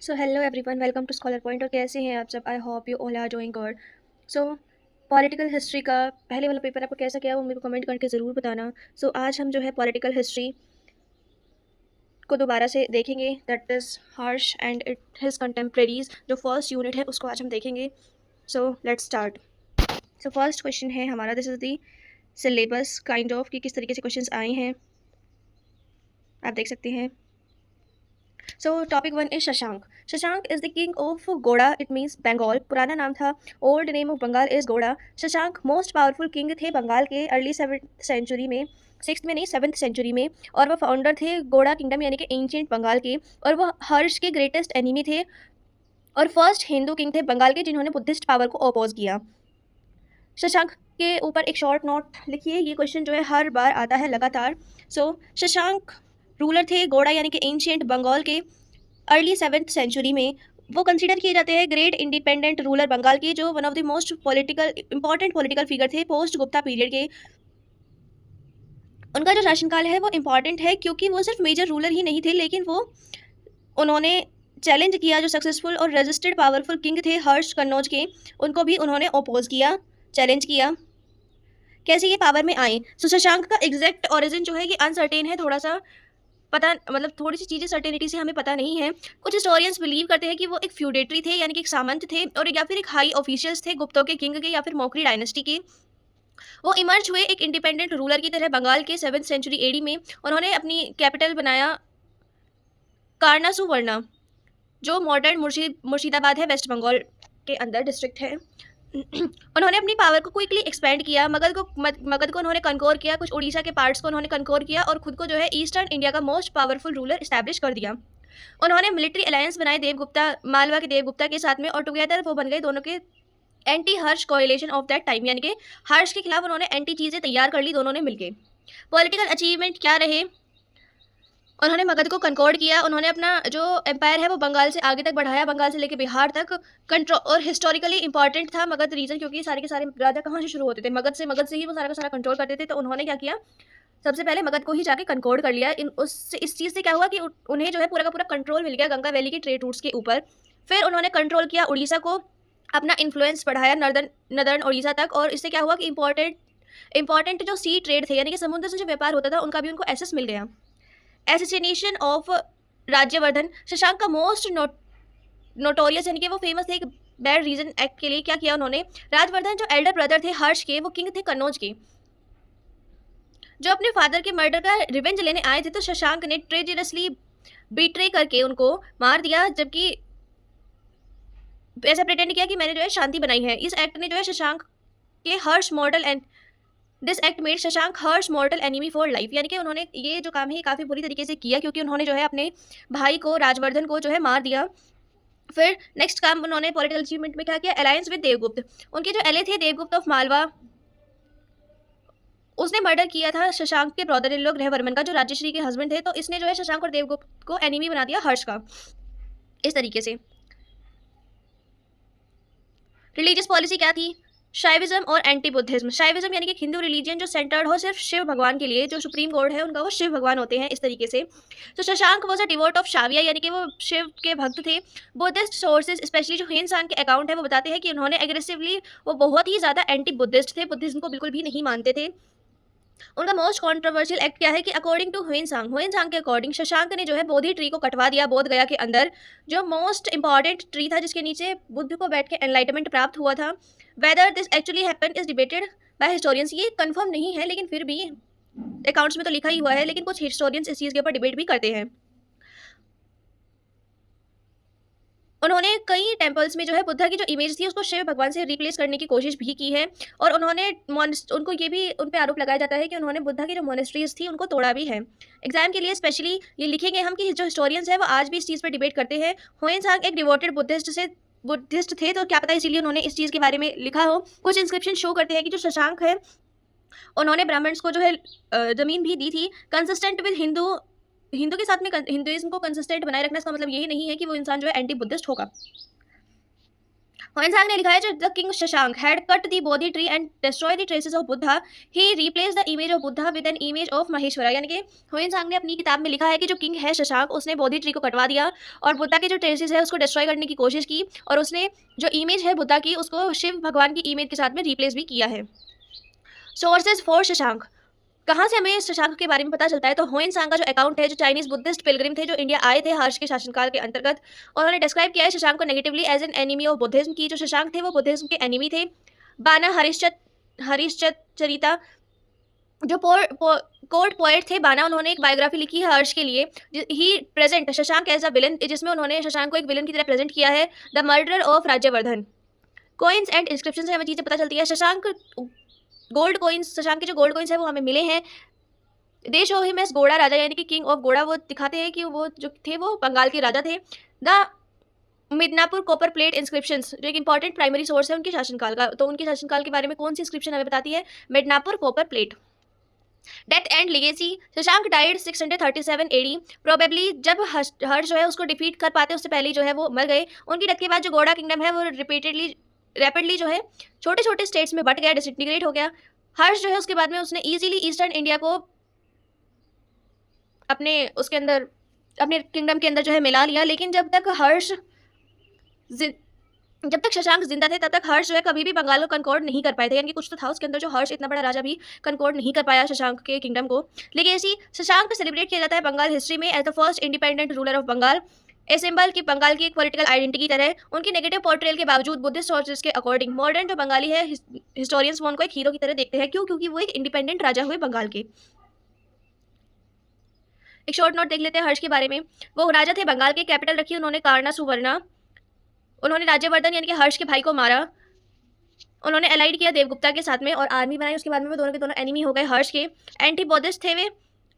So hello everyone, welcome to scholar point. और कैसे हैं आप सब? I hope you all are doing good. So political history का पहले वाला पेपर आपको कैसा गया वो मेरे को कमेंट करके ज़रूर बताना। आज हम जो है पॉलिटिकल हिस्ट्री को दोबारा से देखेंगे, that is Harsh and it his contemporaries. जो फर्स्ट यूनिट है उसको आज हम देखेंगे। So let's start. First question है हमारा, this is the syllabus kind of कि किस तरीके से क्वेश्चन आए हैं, आप देख सकते हैं। So topic one is Shashank. Shashank is the king of Gauda, it means Bengal. पुराना नाम था, old name of Bengal is Gauda. Shashank most powerful king थे बंगाल के अर्ली 7th सेंचुरी में, 6th में नहीं 7th सेंचुरी में। और वह फाउंडर थे गोड़ा किंगडम यानी कि एंशियंट बंगाल के। और वह हर्ष के ग्रेटेस्ट एनिमी थे और फर्स्ट हिंदू किंग थे बंगाल के जिन्होंने बुद्धिस्ट पावर को अपोज किया। शशांक के ऊपर एक शॉर्ट नोट लिखिए, ये क्वेश्चन जो है हर बार आता है लगातार। शशांक रूलर थे गोड़ा यानी कि एंशियंट बंगाल के अर्ली 7th सेंचुरी में। वो कंसीडर किए जाते हैं ग्रेट इंडिपेंडेंट रूलर बंगाल के, जो one of the most political important political figure थे पोस्ट गुप्ता पीरियड के। उनका जो शासनकाल है वो इम्पॉर्टेंट है क्योंकि वो सिर्फ मेजर रूलर ही नहीं थे, लेकिन उन्होंने चैलेंज किया जो सक्सेसफुल और रेजिस्टेड पावरफुल किंग थे हर्ष कन्नौज के, उनको भी उन्होंने अपोज किया, चैलेंज किया। कैसे ये पावर में आए? शशांक का एग्जैक्ट ओरिजिन जो है ये अनसर्टेन है, थोड़ा सा पता, मतलब थोड़ी सी चीज़ें सर्टेनिटी से हमें पता नहीं है। कुछ हिस्टोरियंस बिलीव करते हैं कि वो एक फ्यूडेटरी थे यानी कि एक सामंत थे, और या फिर एक हाई ऑफिशियल्स थे गुप्तों के, किंग के, या फिर मौखरी डायनेस्टी के। वो इमर्ज हुए एक इंडिपेंडेंट रूलर की तरह बंगाल के 7th सेंचुरी एडी में। उन्होंने अपनी कैपिटल बनाया कारनासुवर्ना, जो मॉडर्न मुर्शिदाबाद है, वेस्ट बंगाल के अंदर डिस्ट्रिक्ट है। उन्होंने अपनी पावर को क्विकली एक्सपेंड किया। मगध को उन्होंने कंकोर किया, कुछ उड़ीसा के पार्ट्स को उन्होंने कंकोर किया और खुद को जो है ईस्टर्न इंडिया का मोस्ट पावरफुल रूलर इस्टेब्लिश कर दिया। उन्होंने मिलिट्री अलायंस बनाए देवगुप्ता, मालवा के देवगुप्ता के साथ में, और टुगेदर वो बन गए दोनों के anti Harsh coalition of that time, यानी कि हर्ष के खिलाफ उन्होंने एंटी चीज़ें तैयार कर ली दोनों ने मिलकर। पॉलिटिकल अचीवमेंट क्या रहे? उन्होंने मगध को कंकोर्ड किया, उन्होंने अपना जो एम्पायर है वो बंगाल से आगे तक बढ़ाया, बंगाल से लेकर बिहार तक कंट्रोल। और हिस्टोरिकली इंपॉर्टेंट था मगध रीजन, क्योंकि सारे के सारे राजा कहाँ से शुरू होते थे? मगध से ही वो सारा का सारा कंट्रोल करते थे। तो उन्होंने क्या किया, सबसे पहले मगध को ही जाके कंकोर्ड कर लिया। इस चीज़ से क्या हुआ कि उन्हें जो है पूरा का पूरा कंट्रोल मिल गया गंगा वैली के ट्रेड रूट्स के ऊपर। फिर उन्होंने कंट्रोल किया उड़ीसा को, अपना इन्फ्लुएंस बढ़ाया नदर्न उड़ीसा तक। और इससे क्या हुआ कि इंपॉर्टेंट जो सी ट्रेड थे यानी कि समुद्र से जो व्यापार होता था उनका भी उनको एक्सेस मिल गया। Assassination of Rajyavardhan. शशांक का मोस्ट नोटोरियस यानी कि वो फेमस थे एक बैड रीजन एक्ट के लिए। क्या किया उन्होंने? राजवर्धन जो एल्डर ब्रदर थे हर्ष के, वो किंग थे कन्नौज के, जो अपने फादर के मर्डर का रिवेंज लेने आए थे। तो शशांक ने ट्रेजरसली बीट्रे करके उनको मार दिया, जबकि ऐसा प्रिटेंड किया कि मैंने जो है शांति बनाई है। इस एक्ट ने जो है शशांक के Harsha model and this act made Shashank Harsha mortal enemy for life, यानी कि उन्होंने ये जो काम है काफ़ी बुरी तरीके से किया, क्योंकि उन्होंने जो है अपने भाई को, राजवर्धन को जो है मार दिया। फिर नेक्स्ट काम उन्होंने पॉलिटिकल अचीवमेंट में क्या किया? Alliance with Devagupta. उनके जो एले थे देवगुप्त ऑफ मालवा, उसने मर्डर किया था शशांक के ब्रदर इन लॉ गृहवर्मन का, जो राजश्री के हस्बैंड थे। तो इसने जो है शशांक और देवगुप्त को एनिमी बना दिया हर्ष का, इस तरीके से। रिलीजियस पॉलिसी क्या थी? शाइविज्म और एंटी बुद्धिज्म। शाइविज्म यानी कि हिंदू रिलीजियन जो सेंटर्ड हो सिर्फ शिव भगवान के लिए, जो सुप्रीम गॉड है उनका वो शिव भगवान होते हैं, इस तरीके से। तो Shashank was a devote of Shaiva, यानी कि वो शिव के भक्त थे। बुद्धिस्ट सोर्सेज स्पेशली जो हिंद सांग के अकाउंट है वो बताते हैं कि उन्होंने एग्रेसिवली, वो बहुत ही ज़्यादा एंटी बुद्धिस्ट थे, बुद्धिज्म को बिल्कुल भी नहीं मानते थे। उनका मोस्ट कॉन्ट्रोवर्शियल एक्ट क्या है कि अकॉर्डिंग टू हुइनसांग के अकॉर्डिंग शशांक ने जो है बोधि ट्री को कटवा दिया बोध गया के अंदर, जो मोस्ट इंपॉर्टेंट ट्री था जिसके नीचे बुद्ध को बैठ के एनलाइटमेंट प्राप्त हुआ था। Whether this actually happen is debated by historians. ये कंफर्म नहीं है, लेकिन फिर भी अकाउंट्स में तो लिखा ही हुआ है, लेकिन कुछ हिस्टोरियंस इस चीज़ के ऊपर डिबेट भी करते हैं। उन्होंने कई टेम्पल्स में जो है बुद्धा की जो इमेज थी उसको शिव भगवान से रिप्लेस करने की कोशिश भी की है। और उनको ये भी उन पे आरोप लगाया जाता है कि उन्होंने बुद्धा की जो मोनेस्ट्रीज थी उनको तोड़ा भी है। एग्जाम के लिए स्पेशली ये लिखेंगे हम कि जो हिस्टोरियंस है वो आज भी इस चीज़ पर डिबेट करते हैं। हुएनसांग एक डिवोटेड बुद्धिस्ट थे, तो क्या पता इसीलिए उन्होंने इस चीज़ के बारे में लिखा हो। कुछ इंस्क्रिप्शन शो करते हैं कि जो शशांक है उन्होंने ब्राह्मण्स को जो है ज़मीन भी दी थी। कंसिस्टेंट विद हिंदू के साथ में हिंदुइज्म को कंसिस्टेंट बनाए रखना, इसका मतलब यही नहीं है कि वो इंसान जो है एंटी बुद्धिस्ट होगा। ह्वेनसांग ने लिखा है, जो the king Shashank had cut the Bodhi tree and destroy the traces of Buddha, he replace the image of Buddha with an image of Maheshwara. यानी कि ह्वेनसांग ने अपनी किताब में लिखा है कि जो किंग है शशांक, उसने बोधि ट्री को कटवा दिया और बुद्धा के जो ट्रेसेस है उसको डिस्ट्रॉय करने की कोशिश की, और उसने जो इमेज है बुद्धा की उसको शिव भगवान की इमेज के साथ में रिप्लेस भी किया है। सोर्सेज फॉर शशांक, कहाँ से हमें शशांक के बारे में पता चलता है? तो ह्वेनसांग का जो अकाउंट है, जो चाइनीज बुद्धिस्ट पिलग्रिम थे जो इंडिया आए थे हर्ष के शासनकाल के अंतर्गत, उन्होंने डिस्क्राइब किया है शशांक को negatively as an enemy of Buddhism, की जो शशांक थे वो बुद्धिज्म के एनिमी थे। बाना हरिश्चरिता जो कोर्ट पोएट थे बाना, उन्होंने एक बायोग्राफी लिखी है हर्ष के लिए, he present Shashank as a villain, जिसमें उन्होंने शशांक को एक विलन की तरह प्रेजेंट किया है। The murder of Rajyavardhan. Coins and inscription से हमें चीज़ें पता चलती है। शशांक गोल्ड कोइंस, शशांक के जो गोल्ड कोइंस है वो हमें मिले हैं। दे शो हिम एज गोड़ा राजा, यानी कि किंग ऑफ गोड़ा, वो दिखाते हैं कि वो जो थे वो बंगाल के राजा थे। The Midnapore copper plate inscriptions, जो एक इंपॉर्टेंट प्राइमरी सोर्स है उनके शासनकाल का, तो उनके शासनकाल के बारे में कौन सी इंस्क्रिप्शन हमें बताती है? Midnapore copper plate. Death and legacy, Shashank died 637 AD, probably जब हर्ष जो है उसको डिफीट कर पाते उससे पहले जो है वो मर गए। उनकी डेथ के बाद जो गोड़ा किंगडम है वो रैपिडली जो है छोटे छोटे स्टेट्स में बट गया, डिसइंटीग्रेट हो गया। हर्ष जो है उसके बाद में उसने ईजिली ईस्टर्न इंडिया को अपने उसके अंदर, अपने किंगडम के अंदर जो है मिला लिया। लेकिन जब तक शशांक जिंदा थे तब तक हर्ष जो है कभी भी बंगाल को कनकॉर्ड नहीं कर पाए थे, यानी कि कुछ तो था उसके अंदर जो हर्ष इतना बड़ा राजा भी कनकॉर्ड नहीं कर पाया शशांक के किंगडम को। लेकिन ऐसी शशांक सेलिब्रेट किया जाता है बंगाल हिस्ट्री में as the first independent ruler of Bengal, a symbol की बंगाल की एक पॉलिटिकल आइडेंटिटी की तरह। उनकी नेगेटिव पोर्ट्रेल के बावजूद बुद्धिस्ट सोर्सेज के अकॉर्डिंग मॉडर्न जो बंगाली है हिस्टोरियंस वो उनको एक हीरो की तरह देखते हैं। क्यों? क्योंकि वो एक इंडिपेंडेंट राजा हुए बंगाल के। एक शॉर्ट नोट देख लेते हैं हर्ष के बारे में। वो राजा थे बंगाल के, कैपिटल रखी उन्होंने कारना सुवर्णा। उन्होंने राज्यवर्धन यानी कि हर्ष के भाई को मारा। उन्होंने अलाइड किया देवगुप्ता के साथ में और आर्मी बनाई। उसके बाद में वो दोनों के दोनों एनिमी हो गए हर्ष के। एंटी बौद्धिस्ट थे वे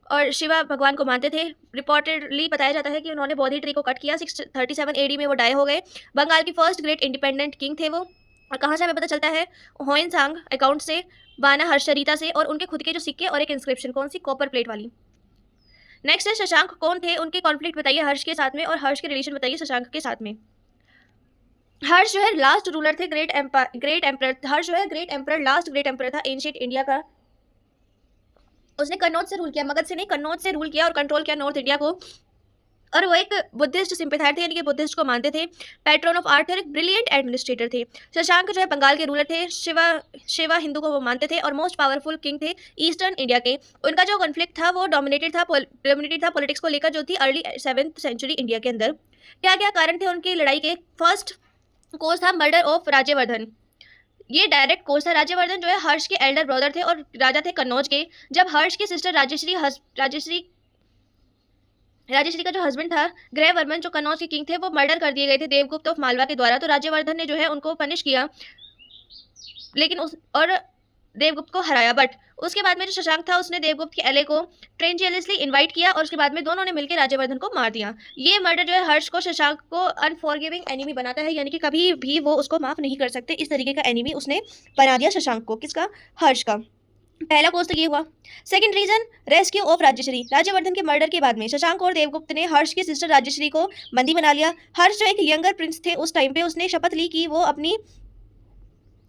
और शिवा भगवान को मानते थे। रिपोर्टेडली बताया जाता है कि उन्होंने बोधि ट्री को कट किया। 637 एडी में वो डाई हो गए। बंगाल की फर्स्ट ग्रेट इंडिपेंडेंट किंग थे वो। और कहाँ से हमें पता चलता है? ह्वेनसांग अकाउंट से, बाना हर्षचरिता से, और उनके खुद के जो सिक्के और एक इंस्क्रिप्शन, कौन सी? कॉपर प्लेट वाली। नेक्स्ट है शशांक कौन थे, उनके कॉन्फ्लिक्ट बताइए हर्ष के साथ में, और हर्ष के रिलेशन बताइए शशांक के साथ में। हर्ष जो है लास्ट रूलर थे, ग्रेट एम्परर। हर्ष जो है great emperor, last great emperor था एंशिएंट इंडिया का। उसने कन्नौज से रूल किया, मगध से नहीं, कन्नौज से रूल किया और कंट्रोल किया नॉर्थ इंडिया को। और वो एक बुद्धिस्ट सिंपैथाइजर थे, यानी कि बुद्धिस्ट को मानते थे। पैट्रन ऑफ आर्ट थे, एक ब्रिलियंट एडमिनिस्ट्रेटर थे। शशांक जो है बंगाल के रूलर थे। शिवा हिंदू को वो मानते थे और मोस्ट पावरफुल किंग थे ईस्टर्न इंडिया के। उनका जो कॉन्फ्लिक्ट था वो डोमिनेटेड था पॉलिटिक्स को लेकर, जो थी अर्ली 7th सेंचुरी इंडिया के अंदर। क्या क्या कारण थे उनकी लड़ाई के? फर्स्ट कोज था मर्डर ऑफ राज्यवर्धन। ये डायरेक्ट कोज था। राज्यवर्धन जो है हर्ष के एल्डर ब्रदर थे और राजा थे कन्नौज के। जब हर्ष की सिस्टर राजश्री का जो हस्बैंड था ग्रहवर्मन, जो कन्नौज के किंग थे, वो मर्डर कर दिए गए थे देवगुप्त ऑफ मालवा के द्वारा। तो राज्यवर्धन ने जो है उनको पनिश किया, लेकिन और देवगुप्त को हराया। बट उसके बाद में जो शशांक था उसने देवगुप्त के एले को ट्रेंजियसली इनवाइट किया और उसके बाद में दोनों ने मिलकर राज्यवर्धन को मार दिया। ये मर्डर जो है हर्ष को, शशांक को अनफॉरगिविंग एनिमी बनाता है, यानी कि कभी भी वो उसको माफ नहीं कर सकते। इस तरीके का एनिमी उसने बना दिया शशांक को। किसका? हर्ष का। पहला कोर्स तो ये हुआ। Second reason, rescue of Rajyashri. Rajyavardhan के मर्डर के बाद में शशांक और देवगुप्त ने हर्ष की सिस्टर राजश्री को बंदी बना लिया। हर्ष जो एक यंगर प्रिंस थे उस टाइम पे, उसने शपथ ली कि वो अपनी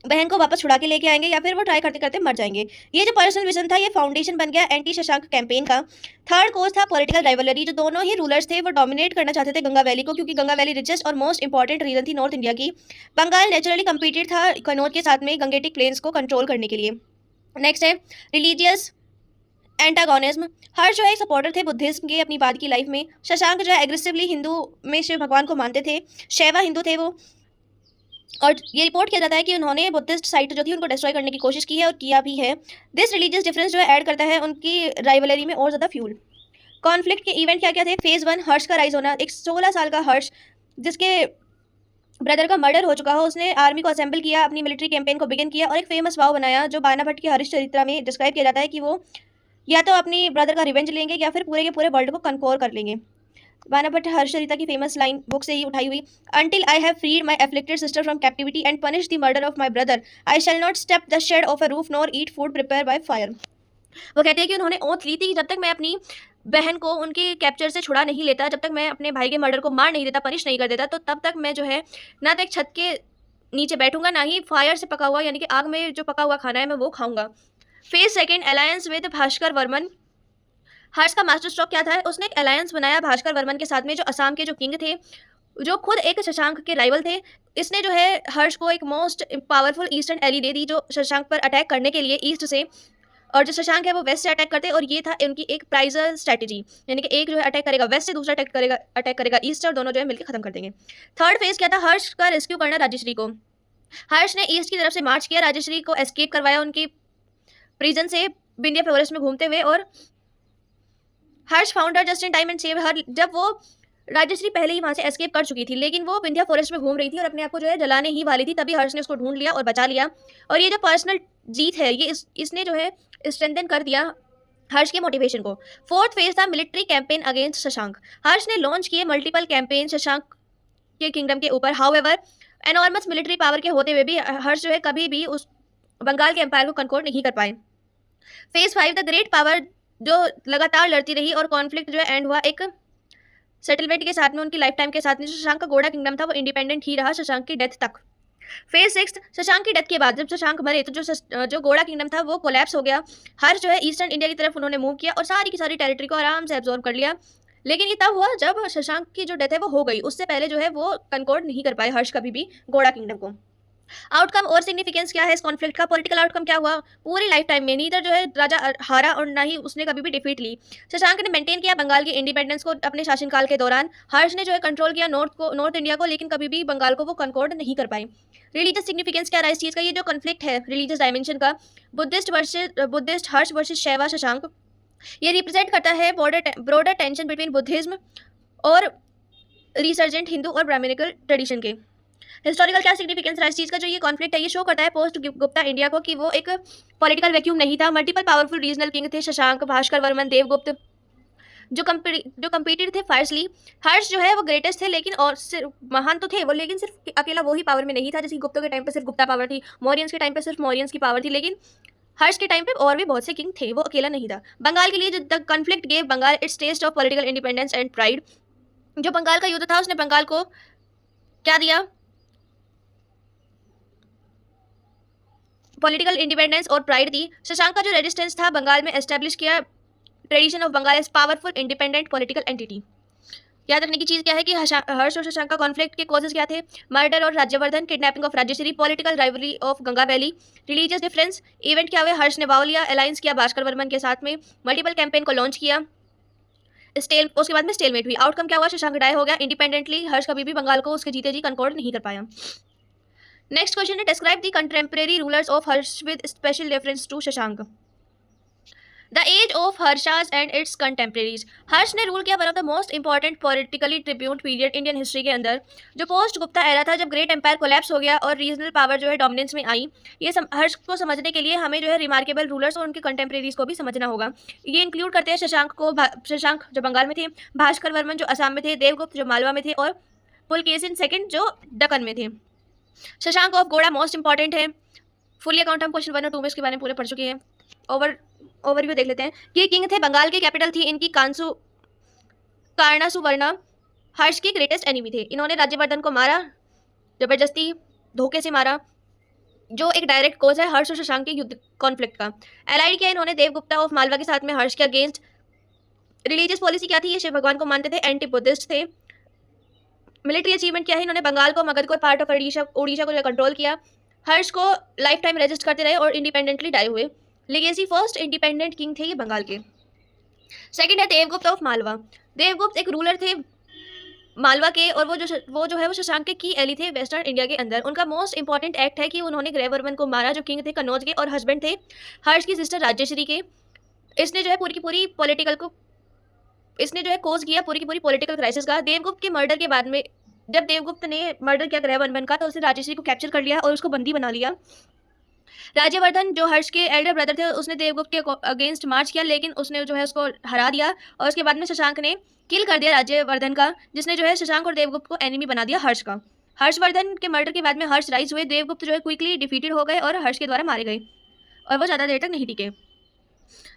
बहन को वापस छुड़ा के लेके आएंगे या फिर वो ट्राई करते करते मर जाएंगे। ये जो पर्सनल विजन था ये फाउंडेशन बन गया एंटी शशांक कैंपेन का। थर्ड कोर्स था पॉलिटिकल राइवलरी। जो दोनों ही रूलर्स थे वो डोमिनेट करना चाहते थे गंगा वैली को, क्योंकि गंगा वैली रिचेस्ट और मोस्ट इंपॉर्टेंट रीजन थी नॉर्थ इंडिया की। बंगाल नेचुरली कंपीटेड था कन्नौज के साथ में गंगेटिक प्लेन्स को कंट्रोल करने के लिए। नेक्स्ट है रिलीजियस एंटागोनिज्म। हर्ष जो है सपोर्टर थे बुद्धिज्म के अपनी बाद की लाइफ में। शशांक जो है एग्रेसिवली हिंदू में शिव भगवान को मानते थे, शैवा हिंदू थे वो। और ये रिपोर्ट किया जाता है कि उन्होंने बुद्धिस्ट साइट जो थी उनको डिस्ट्रॉय करने की कोशिश की है और किया भी है। दिस रिलीजियस डिफरेंस जो है ऐड करता है उनकी राइवलरी में और ज़्यादा फ्यूल। कॉन्फ्लिक्ट के इवेंट क्या क्या थे? फेज 1, हर्ष का राइज होना। एक 16 साल का हर्ष जिसके ब्रदर का मर्डर हो चुका हो, उसने आर्मी को असेंबल किया, अपनी मिलिट्री कैंपेन को बिगिन किया और एक फेमस वाव बनाया जो बाना भट्ट की हरिश्चरित्रा में डिस्क्राइब किया जाता है कि वो या तो अपनी ब्रदर का रिवेंज लेंगे या फिर पूरे के पूरे वर्ल्ड को कनकोर कर लेंगे। बाना भट्ट हर्षचरिता की फेमस लाइन बुक से ही उठाई हुई। Until I have freed my afflicted sister from captivity and punish the murder of my brother, I shall not step the shade of a roof nor eat food prepare by fire. वो कहते हैं कि उन्होंने oath ली थी कि जब तक मैं अपनी बहन को उनके कैप्चर से छुड़ा नहीं लेता, जब तक मैं अपने भाई के मर्डर को मार नहीं देता, पनिश नहीं कर देता, तो तब तक मैं जो है ना तो एक छत के नीचे बैठूंगा, ना ही फायर से पका हुआ यानी कि आग में जो पका हुआ खाना है मैं वो खाऊंगा। Phase second, alliance with Bhaskar Varman. Harsha का मास्टर स्ट्रोक क्या था? उसने एक अलायंस बनाया भास्कर वर्मन के साथ में, जो असम के जो किंग थे, जो खुद एक शशांक के राइवल थे। इसने जो है हर्ष को एक मोस्ट पावरफुल ईस्टर्न एली दे दी, जो शशांक पर अटैक करने के लिए ईस्ट से, और जो शशांक है वो वेस्ट से अटैक करते हैं, और ये था उनकी एक प्राइजर स्ट्रैटेजी, यानी कि एक जो है अटैक करेगा वेस्ट से, दूसरा अटैक करेगा ईस्ट से, और दोनों जो है मिलकर खत्म कर देंगे। थर्ड फेज क्या था? हर्ष का रेस्क्यू करना राजश्री को। हर्ष ने ईस्ट की तरफ से मार्च किया, राजश्री को एस्केप करवाया उनकी प्रिजन से विंध्य फॉरेस्ट में घूमते हुए, और Harsha found her just in time and save her. जब वो राजश्री पहले ही वहां से एस्केप कर चुकी थी, लेकिन वो विंध्या फॉरेस्ट में घूम रही थी और अपने आप को जो है जलाने ही वाली थी, तभी हर्ष ने उसको ढूंढ लिया और बचा लिया। और ये जो पर्सनल जीत है, ये इसने जो है स्ट्रेंथन कर दिया हर्ष के मोटिवेशन को। फोर्थ फेज था मिलिट्री कैंपेन अगेंस्ट शशांक। हर्ष ने लॉन्च किए मल्टीपल कैंपेन शशांक के किंगडम के ऊपर। हाउएवर एनॉर्मस मिलिट्री पावर के होते हुए भी हर्ष जो है कभी भी उस बंगाल के एम्पायर को कंट्रोल नहीं कर पाए। फेज 5 द ग्रेट पावर, जो लगातार लड़ती रही और कॉन्फ्लिक्ट जो है एंड हुआ एक सेटलमेंट के साथ में, उनकी लाइफ टाइम के साथ में। जो शशांक का गोड़ा किंगडम था वो इंडिपेंडेंट ही रहा शशांक की डेथ तक। फेज 6 शशांक की डेथ के बाद जब शशांक मरे तो जो गोड़ा किंगडम था वो कोलैप्स हो गया। हर्ष जो है ईस्टर्न इंडिया की तरफ उन्होंने मूव किया और सारी की सारी टेरिटरी को आराम से एब्जॉर्व कर लिया। लेकिन ये तब हुआ जब शशांक की जो डेथ है वो हो गई, उससे पहले जो है वो कंकॉर्ड नहीं कर पाए हर्ष कभी भी गोड़ा किंगडम को। आउटकम और सिग्निफिकेंस क्या है इस कॉन्फ्लिक्ट का? पॉलिटिकल आउटकम क्या हुआ? पूरी लाइफ टाइम में नीदर जो है राजा हारा और ना ही उसने कभी भी डिफीट ली। शशांक ने मेंटेन किया बंगाल की इंडिपेंडेंस को अपने शासनकाल के दौरान। हर्ष ने जो है कंट्रोल किया नॉर्थ इंडिया को, लेकिन कभी भी बंगाल को वो कंकॉर्ड नहीं कर पाए। रिलीजियस सिग्निफिकेंस क्या रहा इस चीज़ का? ये जो कॉन्फ्लिक्ट है रिलीजियस डायमेंशन का, बुद्धिस्ट हर्ष वर्सेस शैवा शशांक, ये रिप्रेजेंट करता है ब्रॉडर टेंशन बिटवीन बुद्धिज्म और रिसर्जेंट हिंदू और ब्राह्मणिकल ट्रेडिशन के। हिस्टोरिकल क्या सिग्निफिकेंस रहा इस चीज़ का? जो ये कॉन्फ्लिक्ट है ये शो करता है पोस्ट गुप्ता इंडिया को कि वो एक पॉलिटिकल वैक्यूम नहीं था। मल्टीपल पावरफुल रीजनल किंग थे, शशांक, भास्कर वर्मन, देवगुप्त, जो कम्पीटेड थे फायरसली। हर्ष जो है वो ग्रेटेस्ट थे, लेकिन और सिर्फ महान तो थे वो, लेकिन सिर्फ अकेला वो ही पावर में नहीं था। जैसे गुप्तों के टाइम पे सिर्फ गुप्ता पावर थी, मौर्यंस के टाइम पे सिर्फ मौर्यंस की पावर थी, लेकिन हर्ष के टाइम पे और भी बहुत से किंग थे, वो अकेला नहीं था। बंगाल के लिए जो the conflict gave Bengal its taste of political independence and pride. जो बंगाल का युद्ध था उसने बंगाल को क्या दिया? पॉलिटिकल इंडिपेंडेंस और प्राइड दी। शशांक का जो रेजिस्टेंस था बंगाल में एस्टेब्लिश किया tradition of Bengal as powerful independent political entity. याद रखने की चीज़ क्या है कि हर्ष और शशांक का कॉन्फ्लिक्ट के कॉजेज क्या थे? मर्डर और Rajyavardhan, kidnapping of Rajeshwari, political rivalry of Ganga valley, religious difference. Event क्या हुए? हर्ष ने वाव लिया, अलायंस किया भास्कर वर्मन के साथ में, मल्टीपल कैंपेन को लॉन्च किया, उसके बाद में स्टेलमेट हुई। आउटकम क्या हुआ? शशांक डाई हो गया इंडिपेंडेंटली। हर्ष कभी भी बंगाल को उसके जीते जी कंकॉर्ड नहीं कर पाया। नेक्स्ट क्वेश्चन है describe the contemporary rulers of Harsha with special reference to Shashank. The age of Harsha's and its contemporaries. Harsha ने रूल किया one of the most important politically tribute period Indian history के अंदर, जो पोस्ट गुप्ता एरा था, जब ग्रेट एम्पायर कोलैप्स हो गया और रीजनल पावर जो है डोमिनेंस में आई। ये हर्ष को समझने के लिए हमें जो है रिमार्केबल रूलर्स और उनके कंटेम्प्रेरीज को भी समझना होगा। ये इंक्लूड करते हैं शशांक जो बंगाल में थे, भास्कर वर्मन जो असम में थे, देवगुप्त जो मालवा में थे, और पुलकेशिन सेकंड जो दक्कन में थे। शशांक ऑफ गोड़ा मोस्ट इंपॉर्टेंट है। फुली अकाउंट हम क्वेश्चन 1 और 2 में इसके बारे में पूरे पढ़ चुके हैं। ओवरव्यू देख लेते हैं। ये किंग थे, बंगाल की कैपिटल थी इनकी कारणासुवर्णा। हर्ष की ग्रेटेस्ट एनिमी थे। इन्होंने राज्यवर्धन को मारा, जबरदस्ती धोखे से मारा, जो एक डायरेक्ट कोज है हर्ष और शशांक के युद्ध कॉन्फ्लिक्ट का। एलाइड किया इन्होंने देवगुप्ता ऑफ मालवा के साथ में हर्ष के अगेंस्ट। रिलीजियस पॉलिसी क्या थी? ये शिव भगवान को मानते थे, एंटी बुद्धिस्ट थे। मिलिट्री अचीवमेंट क्या है? इन्होंने बंगाल को, मगध को, पार्ट ऑफ उड़ीसा को जो कंट्रोल किया। हर्ष को लाइफ टाइम रेजिस्ट करते रहे और इंडिपेंडेंटली डाई हुए। लेगेसी फर्स्ट इंडिपेंडेंट किंग थे ये बंगाल के। सेकंड है देवगुप्त ऑफ मालवा। देवगुप्त एक रूलर थे मालवा के, और वो जो है वो शशांक के की एली थे वेस्टर्न इंडिया के अंदर। उनका मोस्ट इंपॉर्टेंट एक्ट है कि उन्होंने ग्रेवर्मन को मारा, जो किंग थे कन्नौज के और हस्बैंड थे हर्ष की सिस्टर राजेश्वरी के। इसने जो है पूरी की पूरी कोज किया पूरी की पूरी पॉलिटिकल क्राइसिस का। देवगुप्त के मर्डर के बाद में, जब देवगुप्त ने मर्डर किया ग्रहवर्मन का, तो उसने राजेश्वरी को कैप्चर कर लिया और उसको बंदी बना लिया। राज्यवर्धन जो हर्ष के एल्डर ब्रदर थे, उसने देवगुप्त के अगेंस्ट मार्च किया, लेकिन उसने जो है उसको हरा दिया, और उसके बाद में शशांक ने किल कर दिया राज्यवर्धन का, जिसने जो है शशांक और देवगुप्त को एनिमी बना दिया हर्ष का। हर्षवर्धन के मर्डर के बाद में हर्ष राइज हुए, देवगुप्त जो है क्विकली डिफीटेड हो गए और हर्ष के द्वारा मारे गए, और वो ज़्यादा देर तक नहीं टिके।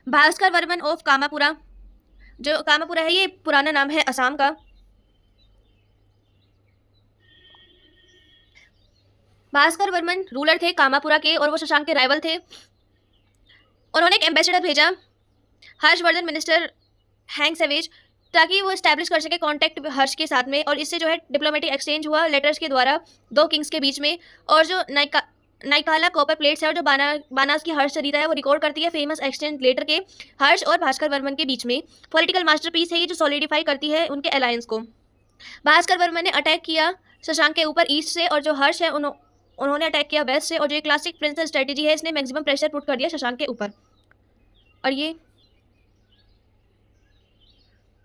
भास्कर वर्मन ऑफ कामापुरा, जो कामापुरा है ये पुराना नाम है असम का। भास्कर वर्मन रूलर थे कामापुरा के और वो शशांक के राइवल थे। उन्होंने एक एम्बेसडर भेजा, हर्षवर्धन मिनिस्टर हैंक सेवेज, ताकि वो इस्टेब्लिश कर सके कांटेक्ट हर्ष के साथ में, और इससे जो है डिप्लोमेटिक एक्सचेंज हुआ लेटर्स के द्वारा दो किंग्स के बीच में। और जो नाइकाला कॉपर प्लेट्स है और जो बानास की हर्ष सरिता है वो रिकॉर्ड करती है फेमस एक्सचेंज लेटर के हर्ष और भास्कर वर्मन के बीच में। पॉलिटिकल मास्टरपीस है ये जो सॉलिडिफाई करती है उनके अलायंस को। भास्कर वर्मन ने अटैक किया शशांक के ऊपर ईस्ट से, और जो हर्ष है उन्होंने अटैक किया वेस्ट से। और जो ये क्लासिक प्रिंसेस स्ट्रेटेजी है इसने मैक्सिमम प्रेशर पुट कर दिया शशांक के ऊपर। और ये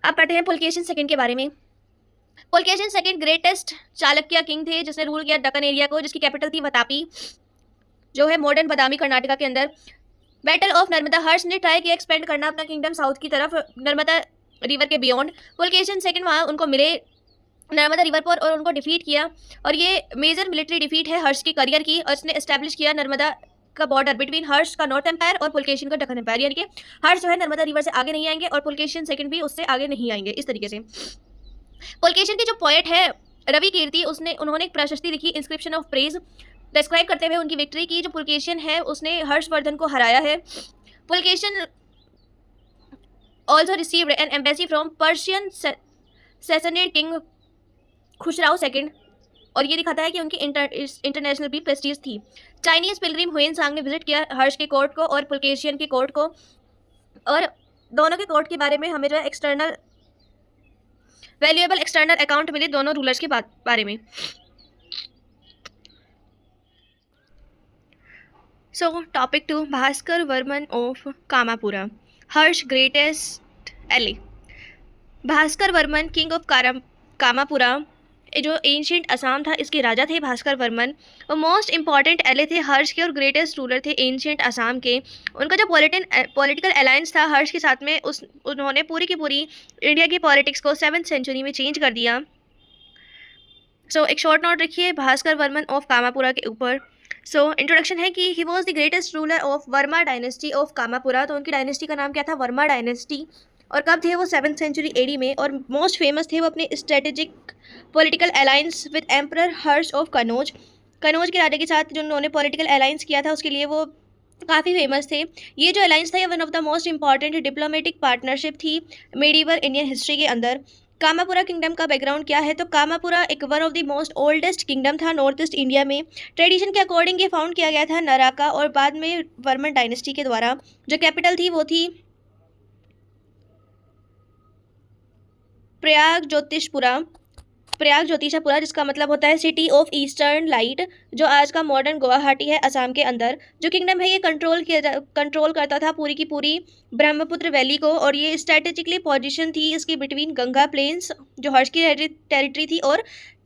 अब पढ़ते हैं पुलकेशिन सेकंड के बारे में। Pulakeshin second greatest Chalukya king थे जिसने रूल किया दक्कन एरिया को, जिसकी कैपिटल थी वतापी जो है मॉडर्न बादामी कर्नाटका के अंदर। बैटल ऑफ नर्मदा, हर्ष ने ट्राई किया एक्सपेंड करना अपना किंगडम साउथ की तरफ नर्मदा रिवर के बियॉन्ड। पुलकेशिन सेकंड वहाँ उनको मिले नर्मदा रिवर पर और उनको डिफीट किया, और ये मेजर मिलिट्री डिफीट है हर्ष की करियर की। और इसने एस्टैब्लिश किया नर्मदा का बॉर्डर बिटवीन हर्ष का नॉर्थ एम्पायर और पुलकेशिन का दक्कन एम्पायर, यानी कि हर्ष जो है नर्मदा रिवर से आगे नहीं आएंगे और पुलकेशिन सेकंड भी उससे आगे नहीं आएंगे। इस तरीके से पुलकेशिन के जो पोएट है रवि कीर्ति, उन्होंने एक प्रशस्ति लिखी इंस्क्रिप्शन ऑफ प्रेज, डिस्क्राइब करते हुए उनकी विक्ट्री की। जो पुलकेशिन है उसने हर्षवर्धन को हराया है। Pulakeshin also received an embassy from Persian Sassanid king Khusrau second, और ये दिखाता है कि उनकी इंटरनेशनल भी प्रेस्टीज थी। चाइनीज पिलग्रिम हुएनसांग ने विजिट किया हर्ष के कोर्ट को और पुलकेशियन के कोर्ट को, और दोनों के कोर्ट के बारे में हमें जो है वैल्यूएबल एक्सटर्नल अकाउंट मिले दोनों रूलर्स के बारे में। So topic 2, Bhaskar Varman of Kamapura, Harsha greatest ally. Bhaskar Varman king of Kamapura जो एंशियंट असम था इसके राजा थे भास्कर वर्मन, और मोस्ट इंपॉर्टेंट एले थे हर्ष के और ग्रेटेस्ट रूलर थे एंशियंट असम के। उनका जो पॉलिटिकल अलायंस था हर्ष के साथ में उन्होंने पूरी की पूरी इंडिया की पॉलिटिक्स को 7th सेंचुरी में चेंज कर दिया। सो एक शॉर्ट नोट रखिए भास्कर वर्मन ऑफ कामापुरा के ऊपर। सो इंट्रोडक्शन है कि he was the greatest ruler of Varma dynasty of Kamapura, तो उनकी डायनेस्टी का नाम क्या था, वर्मा डायनेस्टी। और कब थे वो 7th सेंचुरी एडी में, और मोस्ट फेमस थे वो अपने strategic political alliance with emperor Harsh of Kannauj के राजा के साथ जो उन्होंने पॉलिटिकल अलायंस किया था उसके लिए वो काफ़ी फेमस थे। ये जो अलायंस था ये one of the most important diplomatic partnership थी मेडिवल इंडियन हिस्ट्री के अंदर। कामापुरा किंगडम का बैकग्राउंड क्या है, तो कामापुरा एक one of the most oldest kingdom था नॉर्थ ईस्ट इंडिया में। ट्रेडिशन के अकॉर्डिंग ये फाउंड किया गया था नराका और बाद में वर्मन डायनेस्टी के द्वारा। जो कैपिटल थी वो थी प्रयाग ज्योतिषापुरा, जिसका मतलब होता है सिटी ऑफ ईस्टर्न लाइट, जो आज का मॉडर्न गुवाहाटी है असम के अंदर। जो किंगडम है ये कंट्रोल करता था पूरी की पूरी ब्रह्मपुत्र वैली को, और ये स्ट्रेटेजिकली पोजीशन थी इसकी बिटवीन गंगा प्लेन्स जो हर्ष की टेरिटरी थी और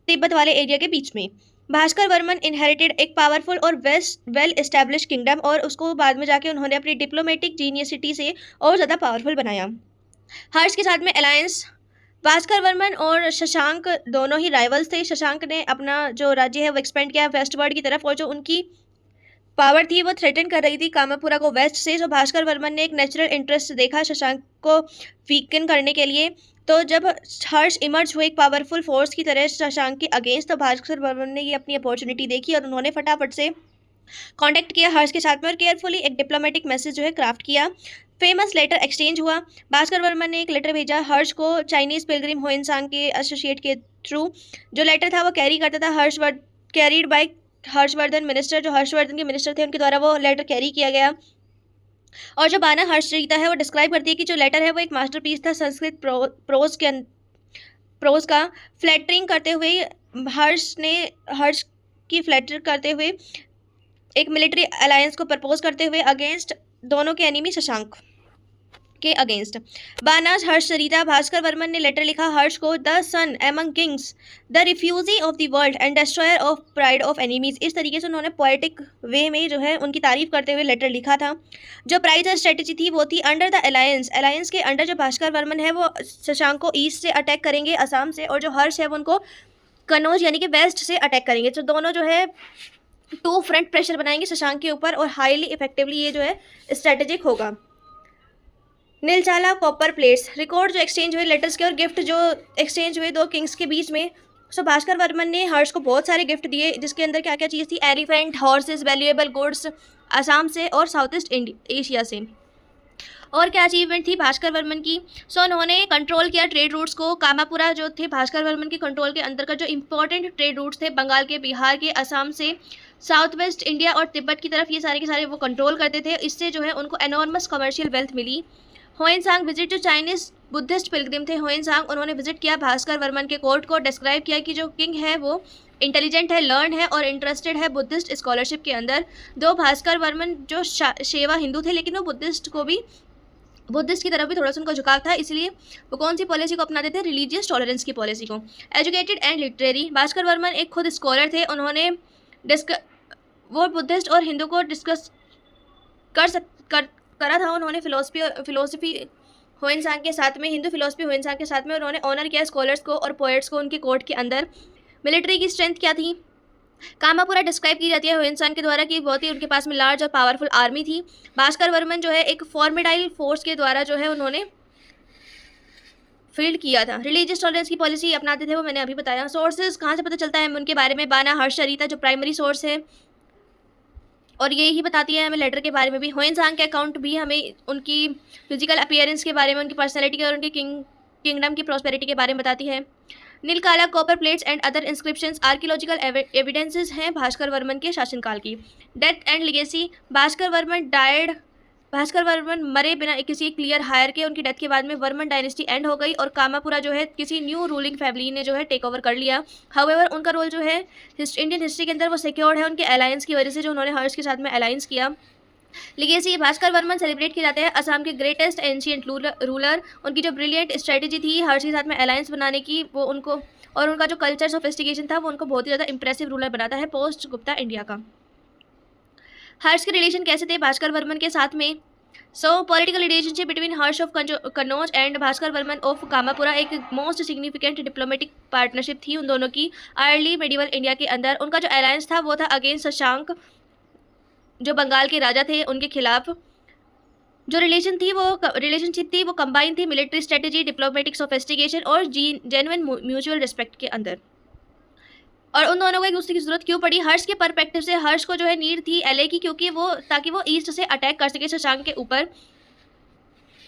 तिब्बत वाले एरिया के बीच में। भास्कर वर्मन इनहेरिटेड एक पावरफुल और वेल एस्टेब्लिश किंगडम, और उसको बाद में जाके उन्होंने अपनी डिप्लोमेटिक जीनियसिटी से और ज़्यादा पावरफुल बनाया। हर्ष के साथ में अलायंस, भास्कर वर्मन और शशांक दोनों ही राइवल्स थे। शशांक ने अपना जो राज्य है वो एक्सपेंड किया वेस्टवर्ड की तरफ, और जो उनकी पावर थी वो थ्रेटन कर रही थी कामापुरा को वेस्ट से। जो भास्कर वर्मन ने एक नेचुरल इंटरेस्ट देखा शशांक को वीकन करने के लिए, तो जब हर्ष इमर्ज हुए एक पावरफुल फोर्स की तरह शशांक के अगेंस्ट, तो भास्कर वर्मन ने ये अपनी अपॉर्चुनिटी देखी और उन्होंने फटाफट से कांटेक्ट किया हर्ष के साथ में और केयरफुली एक डिप्लोमेटिक मैसेज जो है क्राफ्ट किया। फेमस लेटर एक्सचेंज हुआ। भास्कर वर्मन ने एक लेटर भेजा हर्ष को चाइनीज पिलग्रिम हुएनसांग के एसोसिएट के थ्रू। जो लेटर था वो कैरी करता था कैरीड बाय हर्षवर्धन मिनिस्टर, जो हर्षवर्धन के मिनिस्टर थे उनके द्वारा वो लेटर कैरी किया गया। और जो बाना हर्षरीता है वो डिस्क्राइब करती है कि जो लेटर है वो एक मास्टरपीस था संस्कृत प्रोज का। फ्लैटरिंग करते हुए हर्ष की फ्लैटर करते हुए एक मिलिट्री अलायंस को प्रपोज करते हुए अगेंस्ट दोनों के एनिमी शशांक के अगेंस्ट। बानास हर्ष सरिता, भास्कर वर्मन ने लेटर लिखा हर्ष को, the sun among kings, the refugee of the world and destroyer of pride of enemies. इस तरीके से उन्होंने पोएटिक वे में जो है उनकी तारीफ करते हुए लेटर लिखा था। जो प्राइज और स्ट्रेटेजी थी वो थी अंडर द अलायंस के अंडर जो भास्कर वर्मन है वो शशांक को ईस्ट से अटैक करेंगे असम से, और जो हर्ष है वो उनको कनौज यानी कि वेस्ट से अटैक करेंगे। तो दोनों जो है टू फ्रंट प्रेशर बनाएंगे शशांक के ऊपर और हाईली इफेक्टिवली ये जो है स्ट्रेटेजिक होगा। नीलचाला कॉपर प्लेट्स, रिकॉर्ड जो एक्सचेंज हुए लेटर्स के और गिफ्ट जो एक्सचेंज हुए दो किंग्स के बीच में, सो भास्कर वर्मन ने हर्ष को बहुत सारे गिफ्ट दिए, जिसके अंदर क्या क्या चीज़ थी, elephant, horses, valuable goods, Assam से और साउथ ईस्ट एशिया से। और क्या अचीवमेंट थी भास्कर वर्मन की? सो उन्होंने कंट्रोल किया ट्रेड रूट्स को। कामापुरा जो थे भास्कर वर्मन के कंट्रोल के अंतर्गत जो इंपॉर्टेंट ट्रेड रूट्स थे बंगाल के, बिहार के, असम से साउथ वेस्ट इंडिया और तिब्बत की तरफ, ये सारे के सारे वो कंट्रोल करते थे। इससे जो है उनको एनॉर्मस कमर्शियल वेल्थ मिली। होयनसांग विजिट, जो चाइनीज बुद्धिस्ट पिलग्रिम थे होयनसांग, उन्होंने विजिट किया भास्कर वर्मन के कोर्ट को, डिस्क्राइब किया कि जो किंग है वो इंटेलिजेंट है, लर्न है और इंटरेस्टेड है बुद्धिस्ट स्कॉलरशिप के अंदर। दो भास्कर वर्मन जो शेवा हिंदू थे, लेकिन वो बुद्धिस्ट की तरफ भी थोड़ा सा उनका झुकाव था, इसलिए वो कौन सी पॉलिसी को अपनाते थे? रिलीजियस टॉलरेंस की पॉलिसी को। Educated and literary, Bhaskar Varman एक खुद स्कॉलर थे। उन्होंने वो बुद्धिस्ट और हिंदू को डिस्कस करा था। उन्होंने फिलोसफी होयनसांग के साथ में, हिंदू फिलोसफी होयनसांग के साथ में उन्होंने ऑनर किया स्कॉलर्स को और पोएट्स को उनके कोर्ट के अंदर। मिलिट्री की स्ट्रेंथ क्या थी? कामापुरा डिस्क्राइब की जाती है होयनसांग के द्वारा कि बहुत ही उनके पास में लार्ज और पावरफुल आर्मी थी। भास्कर वर्मन जो है एक फॉर्मिडाइल फोर्स के द्वारा जो है उन्होंने फील्ड किया था। रिलीजियस टॉलरेंस की पॉलिसी अपनाते थे, वो मैंने अभी बताया। सोर्सेज कहाँ से पता चलता है हमें उनके बारे में? बाना हर्षचरिता जो प्राइमरी सोर्स है, और ये ही बताती है हमें लेटर के बारे में भी। होयनसांग के अकाउंट भी हमें उनकी फिजिकल अपीयरेंस के बारे में, उनकी पर्सनैलिटी और उनकी किंगडम की प्रॉस्पेरिटी के बारे में बताती है। Nilkala copper plates and other inscriptions archaeological evidences हैं भास्कर वर्मन के शासनकाल की। Death and legacy, Bhaskar Varman मरे बिना किसी क्लियर हायर के। उनकी डेथ के बाद में वर्मन डायनेस्टी एंड हो गई और कामापुरा जो है किसी न्यू रूलिंग फैमिली ने जो है टेक ओवर कर लिया। हाउएवर उनका रोल जो है इंडियन हिस्ट्री के अंदर वो सिक्योर्ड है उनके अलायंस की वजह से, जो उन्होंने हर्ष के साथ में अलायंस किया। लिगेसी, भास्कर वर्मन सेलिब्रेट किए जाते हैं असम के ग्रेटेस्ट एंशियंट रूलर। उनकी जो ब्रिलियंट स्ट्रेटेजी थी हर्ष के साथ में अलायंस बनाने की, वो उनको और उनका जो कल्चर सोफिस्टिकेशन था वो उनको बहुत ही ज़्यादा इंप्रेसिव रूलर बनाता है पोस्ट गुप्ता इंडिया का। हर्ष के रिलेशन कैसे थे भास्कर वर्मन के साथ में? So political relationship between Harsha of Kannauj and Bhaskar Varman of Kamapura एक मोस्ट सिग्निफिकेंट डिप्लोमेटिक पार्टनरशिप थी उन दोनों की अर्ली मेडिवल इंडिया के अंदर। उनका जो अलायंस था वो था अगेंस्ट शशांक, जो बंगाल के राजा थे, उनके खिलाफ। जो रिलेशनशिप थी वो कंबाइन थी मिलिट्री स्ट्रेटेजी, डिप्लोमेटिक सोफिस्टिकेशन और जेन्युइन म्यूचुअल रिस्पेक्ट के अंदर। और उन दोनों को एक दूसरे की जरूरत क्यों पड़ी? हर्ष के परस्पेक्टिव से हर्ष को जो है नीड थी एलए की, क्योंकि ताकि वो ईस्ट से अटैक कर सके शशांक के ऊपर,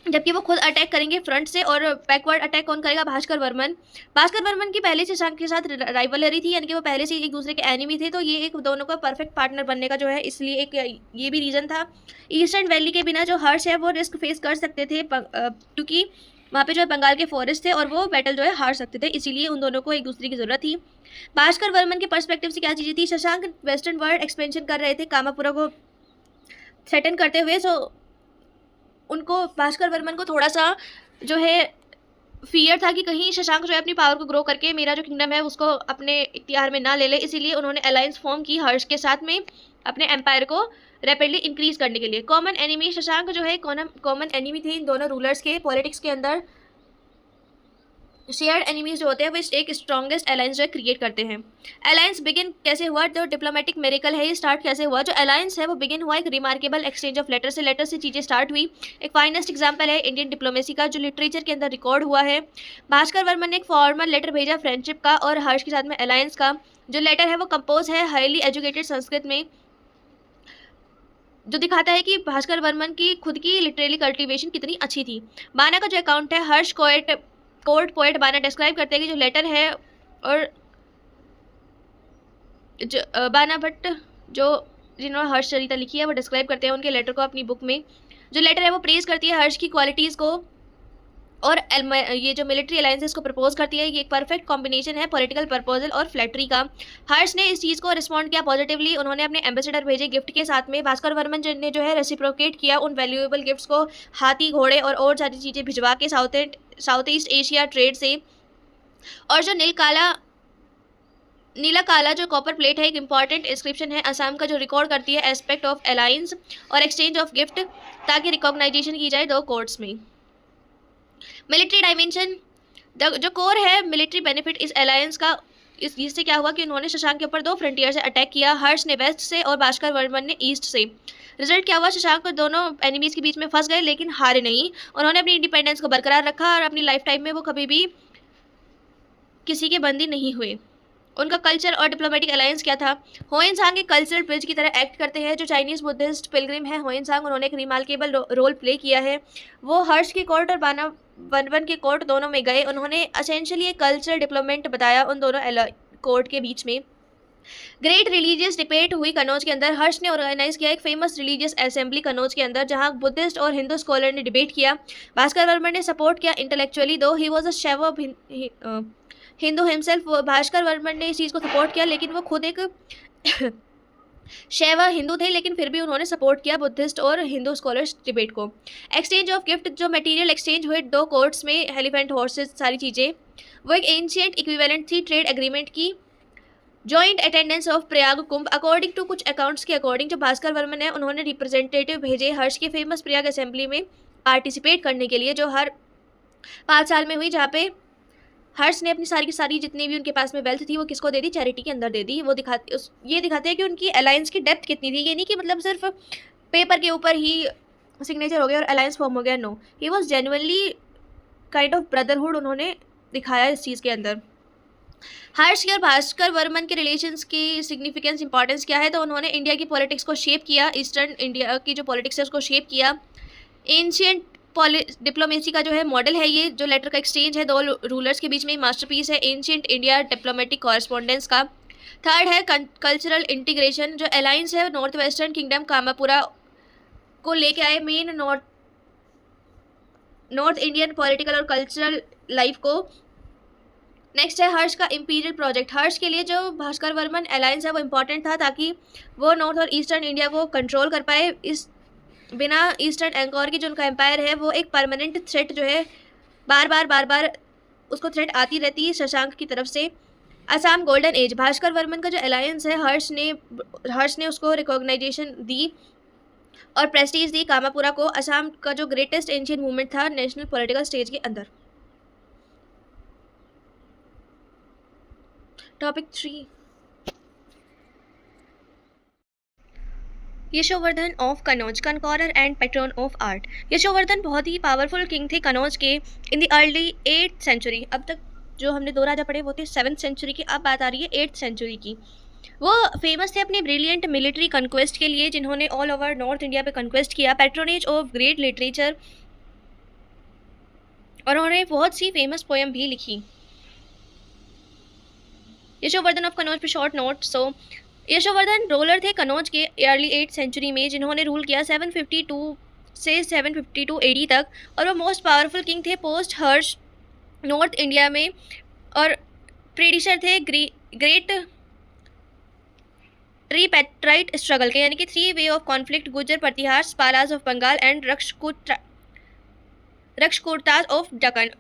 जबकि वो खुद अटैक करेंगे फ्रंट से। और बैकवर्ड अटैक कौन करेगा? भास्कर वर्मन की पहले से शशांक के साथ राइवलरी थी, यानी कि वो पहले से एक दूसरे के एनिमी थे, तो ये एक दोनों का परफेक्ट पार्टनर बनने का जो है, इसलिए एक ये भी रीज़न था। ईस्टर्न वैली के बिना जो हर्ष है वो रिस्क फेस कर सकते थे, क्योंकि वहाँ पे जो है बंगाल के फॉरेस्ट थे और वो बैटल जो है हार सकते थे, इसीलिए उन दोनों को एक दूसरे की ज़रूरत थी। भास्कर वर्मन के पर्सपेक्टिव से क्या चीज़ें थी? शशांक वेस्टर्न वर्ल्ड एक्सपेंशन कर रहे थे कामापुरा को थ्रेटन करते हुए, सो उनको भास्कर वर्मन को थोड़ा सा जो है फियर था कि कहीं शशांक जो है अपनी पावर को ग्रो करके मेरा जो किंगडम है उसको अपने इख्तियार में ना ले ले, इसीलिए उन्होंने अलायंस फॉर्म की हर्ष के साथ में अपने एम्पायर को रैपिडली इंक्रीज करने के लिए। कॉमन एनिमी, शशांक जो है कॉमन एनिमी थे इन दोनों रूलर्स के। पॉलिटिक्स के अंदर शेयर्ड एनिमीज जो होते हैं वो एक स्ट्रॉन्गेस्ट अलायंस जो है क्रिएट करते हैं। अलायंस बिगिन कैसे हुआ? जो डिप्लोमेटिक मेरिकल है ये स्टार्ट कैसे हुआ? जो अलायंस है वो बिगिन हुआ एक रिमार्केबल एक्सचेंज ऑफ लेटर से चीज़ें स्टार्ट हुई। एक फाइनेस्ट एग्जांपल है इंडियन डिप्लोमेसी का, जो लिटरेचर के अंदर रिकॉर्ड हुआ है। भास्कर वर्मन ने एक फॉर्मल लेटर भेजा फ्रेंडशिप का और हर्ष के साथ में अलायंस का। जो लेटर है वो कंपोज है हाईली एजुकेटेड संस्कृत में, जो दिखाता है कि भास्कर वर्मन की खुद की लिटरेरी कल्टिवेशन कितनी अच्छी थी। बाना का जो अकाउंट है, हर्ष कोर्ट पोएट बाना डिस्क्राइब करते हैं कि जो लेटर है, और जो बाना भट्ट जो जिन्होंने हर्ष चरिता लिखी है वो डिस्क्राइब करते हैं उनके लेटर को अपनी बुक में। जो लेटर है वो प्रेज करती है हर्ष की क्वालिटीज़ को, और ये जो मिलिट्री अलायंसेस को प्रपोज करती है। ये एक परफेक्ट कॉम्बिनेशन है पॉलिटिकल प्रपोजल और फ्लैटरी का। हर्ष ने इस चीज़ को रिस्पॉन्ड किया पॉजिटिवली, उन्होंने अपने एम्बेसडर भेजे गिफ्ट के साथ में। भास्कर वर्मन ने जो है रेसिप्रोकेट किया उन वैल्यूएबल गिफ्ट्स को, हाथी, घोड़े और सारी चीज़ें भिजवा के साउथ ईस्ट एशिया ट्रेड से। और जो नीला काला जो कॉपर प्लेट है एक इंपॉर्टेंट इंस्क्रिप्शन है असम का, जो रिकॉर्ड करती है एस्पेक्ट ऑफ अलायंस और एक्सचेंज ऑफ गिफ्ट, ताकि रिकॉग्नाइजेशन की जाए दो कोर्ट्स में। मिलिट्री डायमेंशन, जो कोर है मिलिट्री बेनिफिट इस अलायंस का, इससे क्या हुआ कि उन्होंने शशांक के ऊपर 2 फ्रंटियर से अटैक किया, हर्ष ने वेस्ट से और भास्कर वर्मन ने ईस्ट से। रिजल्ट क्या हुआ? शशांक दोनों एनिमीज़ के बीच में फंस गए लेकिन हारे नहीं। उन्होंने अपनी इंडिपेंडेंस को बरकरार रखा और अपनी लाइफ टाइम में वो कभी भी किसी के बंदी नहीं हुए। उनका कल्चर और डिप्लोमेटिक अलायंस क्या था। होयनसांग एक कल्चरल ब्रिज की तरह एक्ट करते हैं। जो चाइनीज़ बुद्धिस्ट पिलग्रिम है होयनसांग, उन्होंने एक रिमार्केबल रोल प्ले किया है। वो हर्ष की कोर्ट और बाना वन की कोर्ट दोनों में गए। उन्होंने एसेंशियली एक कल्चरल डिप्लोमेट बताया उन दोनों कोर्ट के बीच में। ग्रेट रिलीजियस डिबेट हुई कनौज के अंदर। हर्ष ने ऑर्गेनाइज किया एक फेमस रिलीजियस असेंबली कनौज के अंदर, जहां बुद्धिस्ट और हिंदू स्कॉलर ने डिबेट किया। भास्कर वर्मा ने सपोर्ट किया इंटेलेक्चुअली, दो ही वॉज अ शैव हिंदू हिमसेल्फ। भास्कर वर्मन ने इस चीज़ को सपोर्ट किया, लेकिन वो खुद एक शैव हिंदू थे, लेकिन फिर भी उन्होंने सपोर्ट किया बुद्धिस्ट और हिंदू स्कॉलर्स डिबेट को। एक्सचेंज ऑफ गिफ्ट, जो मटेरियल एक्सचेंज हुए दो कोर्ट्स में, एलिफेंट हॉर्सेस सारी चीज़ें, वो एक एंशियंट इक्विवेलेंट थी ट्रेड एग्रीमेंट की। Joint attendance of Prayag Kumbh, according to कुछ अकाउंट्स के अकॉर्डिंग जो भास्कर वर्मन है उन्होंने रिप्रेजेंटेटिव भेजे हर्ष के फेमस प्रयाग असेंबली में पार्टिसिपेट करने के लिए, जो हर 5 साल में हुई, जहाँ पे हर्ष ने अपनी सारी की सारी जितनी भी उनके पास में वेल्थ थी वो किसको दे दी, चैरिटी के अंदर दे दी। वो ये दिखाते हैं कि उनकी अलायंस की डेप्थ कितनी थी। ये नहीं कि मतलब सिर्फ पेपर के ऊपर ही सिग्नेचर हो गया और अलायंस फॉर्म हो गया, no, he was genuinely kind of brotherhood उन्होंने दिखाया इस चीज़ के अंदर। हर्ष और भास्कर वर्मन के रिलेशंस की सिग्निफिकेंस इंपॉर्टेंस क्या है, तो उन्होंने इंडिया की पॉलिटिक्स को शेप किया, ईस्टर्न इंडिया की जो पॉलिटिक्स है उसको शेप किया। एंशियंट डिप्लोमेसी का जो है मॉडल है ये, जो लेटर का एक्सचेंज है दो रूलर्स के बीच में, मास्टरपीस है एंशियंट इंडिया डिप्लोमेटिक कॉरेस्पॉन्डेंस का। थर्ड है कल्चरल इंटीग्रेशन, जो अलायंस है नॉर्थ वेस्टर्न किंगडम कामापुरा को लेके आए मेन नॉर्थ इंडियन पॉलिटिकल और कल्चरल लाइफ को। नेक्स्ट है हर्ष का इंपीरियल प्रोजेक्ट। हर्ष के लिए जो भास्कर वर्मन अलायंस है वो इंपॉर्टेंट था, ताकि वो नॉर्थ और ईस्टर्न इंडिया को कंट्रोल कर पाए। इस बिना ईस्टर्न एंकोर की जो उनका एम्पायर है वो एक परमानेंट थ्रेट जो है बार बार उसको थ्रेट आती रहती है शशांक की तरफ से। असम गोल्डन एज, भास्कर वर्मन का जो अलायंस है हर्ष ने उसको रिकॉग्नाइजेशन दी और प्रेस्टीज दी कामापुरा को। असम का जो ग्रेटेस्ट एंशियंट मूवमेंट था नेशनल पॉलिटिकल स्टेज के अंदर। Topic 3, Yashovardhan of Kannauj, conqueror and patron of art. Yashovardhan बहुत ही पावरफुल किंग थे कनौज के in the early 8th century. अब तक जो हमने 2 राजा पढ़े वो थे 7th सेंचुरी की, अब बात आ रही है 8th सेंचुरी की। वो फेमस थे अपने ब्रिलियंट मिलिट्री कन्क्वेस्ट के लिए, जिन्होंने ऑल ओवर नॉर्थ इंडिया पे कन्क्वेस्ट किया, पैट्रोनेज ऑफ ग्रेट लिटरेचर, और उन्होंने बहुत सी फेमस पोएम भी लिखी। यशोवर्धन ऑफ कनौज पे शॉर्ट नोट। सो यशोवर्धन रूलर थे कनौज के अर्ली 8th सेंचुरी में, जिन्होंने रूल किया 752 से 752 AD तक, और वो मोस्ट पावरफुल किंग थे पोस्ट हर्ष नॉर्थ इंडिया में, और प्रेडिशर थे ग्रेट ट्रीपैट्राइट स्ट्रगल के, यानी कि 3 वे of conflict, Gurjar Pratihara, Palas of Bengal and Rashtrakutas of Deccan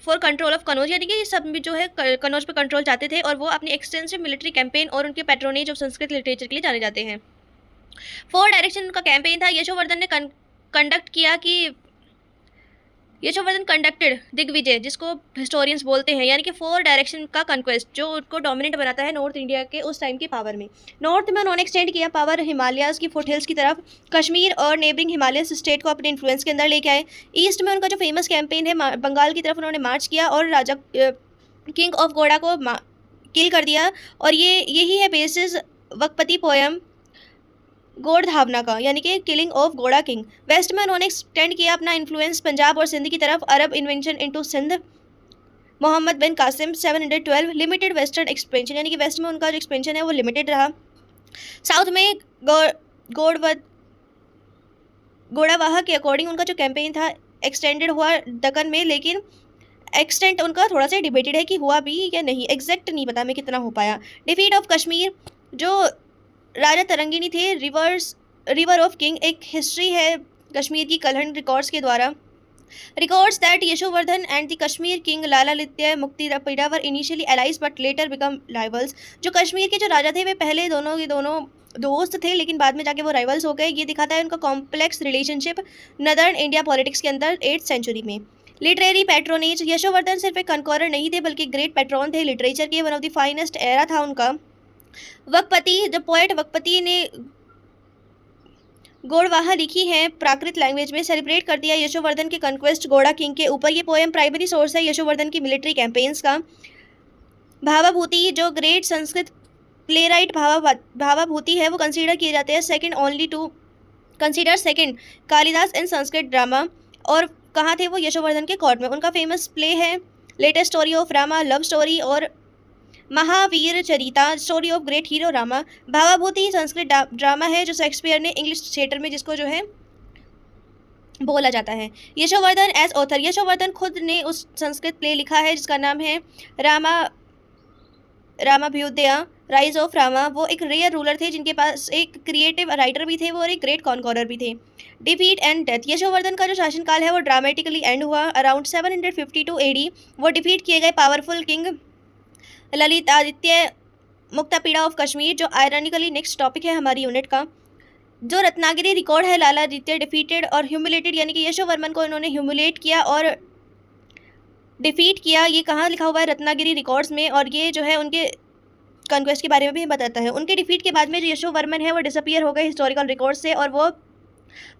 for control of Kannauj, यानी कि ये सब जो है कनौज पे कंट्रोल चाहते थे, और वो अपनी एक्सटेंसिव मिलिट्री कैंपेन और उनके पैट्रोनेज ऑफ संस्कृत लिटरेचर के लिए जाने जाते हैं। 4 डायरेक्शन उनका कैंपेन था। यशोवर्धन ने कंडक्ट किया कि यशोवर्धन कंडक्टेड दिग्विजय, जिसको हिस्टोरियंस बोलते हैं, यानी कि 4 डायरेक्शन का कंक्वेस्ट जो उनको डोमिनेट बनाता है नॉर्थ इंडिया के उस टाइम की पावर में। नॉर्थ में उन्होंने एक्सटेंड किया पावर हिमालयाज़ की फुटहिल्स की तरफ, कश्मीर और नेबरिंग हिमालयस स्टेट को अपने इन्फ्लुएंस के अंदर लेके आए। ईस्ट में उनका जो फेमस कैंपेन है बंगाल की तरफ उन्होंने मार्च किया और राजा किंग ऑफ गोड़ा को किल कर दिया, और यही है बेसिस वकपति पोएम गोड़धावना का, यानी कि किलिंग ऑफ गोड़ा किंग। वेस्ट में उन्होंने एक्सटेंड किया अपना इन्फ्लुएंस पंजाब और सिंध की तरफ, अरब इन्वेंशन इनटू सिंध, मोहम्मद बिन कासिम 712, लिमिटेड वेस्टर्न एक्सपेंशन, यानी कि वेस्ट में उनका जो एक्सपेंशन है वो लिमिटेड रहा। साउथ में गोड़ावाहा के अकॉर्डिंग उनका जो कैंपेन था एक्सटेंडेड हुआ दक्कन में, लेकिन एक्सटेंट उनका थोड़ा सा डिबेटेड है कि हुआ भी या नहीं, एग्जैक्ट नहीं पता मैं कितना हो पाया। डिफीट ऑफ कश्मीर, जो राजा तरंगिनी थे रिवर ऑफ किंग, एक हिस्ट्री है कश्मीर की कलहन रिकॉर्ड्स के द्वारा। Records that Yashovardhan and the Kashmir king Lalitaditya Muktapida were initially allies but later become rivals. जो कश्मीर के जो राजा थे वे पहले दोनों के दोनों दोस्त थे, लेकिन बाद में जाके वो राइवल्स हो गए। ये दिखाता है उनका complex relationship northern India politics के अंदर 8th सेंचुरी में। लिटरेरी पैट्रोनेज, यशोवर्धन सिर्फ एक कनकॉरर नहीं थे बल्कि ग्रेट पैट्रॉन थे लिटरेचर के, one of the finest era था उनका। वकपति, जो पोएट वकपति ने गोड़वाहा लिखी है प्राकृत लैंग्वेज में, सेलिब्रेट कर दिया यशोवर्धन के कन्क्वेस्ट गोड़ा किंग के ऊपर। ये पोएम प्राइमरी सोर्स है यशोवर्धन की मिलिट्री कैंपेन्स का। भावाभूति जो great Sanskrit playwright Bhavabhuti है वो कंसीडर किए जाते हैं second only to consider second Kalidasa in Sanskrit drama. और कहाँ थे वो? यशोवर्धन के कोर्ट में। उनका फेमस प्ले है latest story of Rama, love story और Mahavira Charita, story of great hero Rama. Bhavabhuti Sanskrit drama है जो शेक्सपियर ने इंग्लिश थिएटर में जिसको जो है बोला जाता है। यशोवर्धन एज ऑथर, यशोवर्धन खुद ने उस संस्कृत प्ले लिखा है जिसका नाम है रामाभ्युदया, राइज ऑफ रामा। वो एक रेयर रूलर थे जिनके पास एक क्रिएटिव राइटर भी थे वो और एक ग्रेट कॉन्कॉरर भी थे। डिफीट एंड डेथ, यशोवर्धन का जो शासनकाल है वो ड्रामेटिकली एंड हुआ अराउंड 752 AD। वो डिफीट किए गए powerful king Lalitaditya Muktapida of Kashmir, जो आयरनिकली नेक्स्ट टॉपिक है हमारी यूनिट का। जो रत्नागिरी रिकॉर्ड है लाला आदित्य डिफीटेड और ह्यूमिलेटेड, यानी कि यशोवर्मन को इन्होंने ह्यूमिलेट किया और डिफीट किया। ये कहाँ लिखा हुआ है? रत्नागिरी रिकॉर्ड्स में। और ये जो है उनके कॉन्क्वेस्ट के बारे में भी बताता है। उनके डिफीट के बाद में जो यशोवर्मन है वो डिसअपियर हो गए हिस्टोरिकल रिकॉर्ड से और वो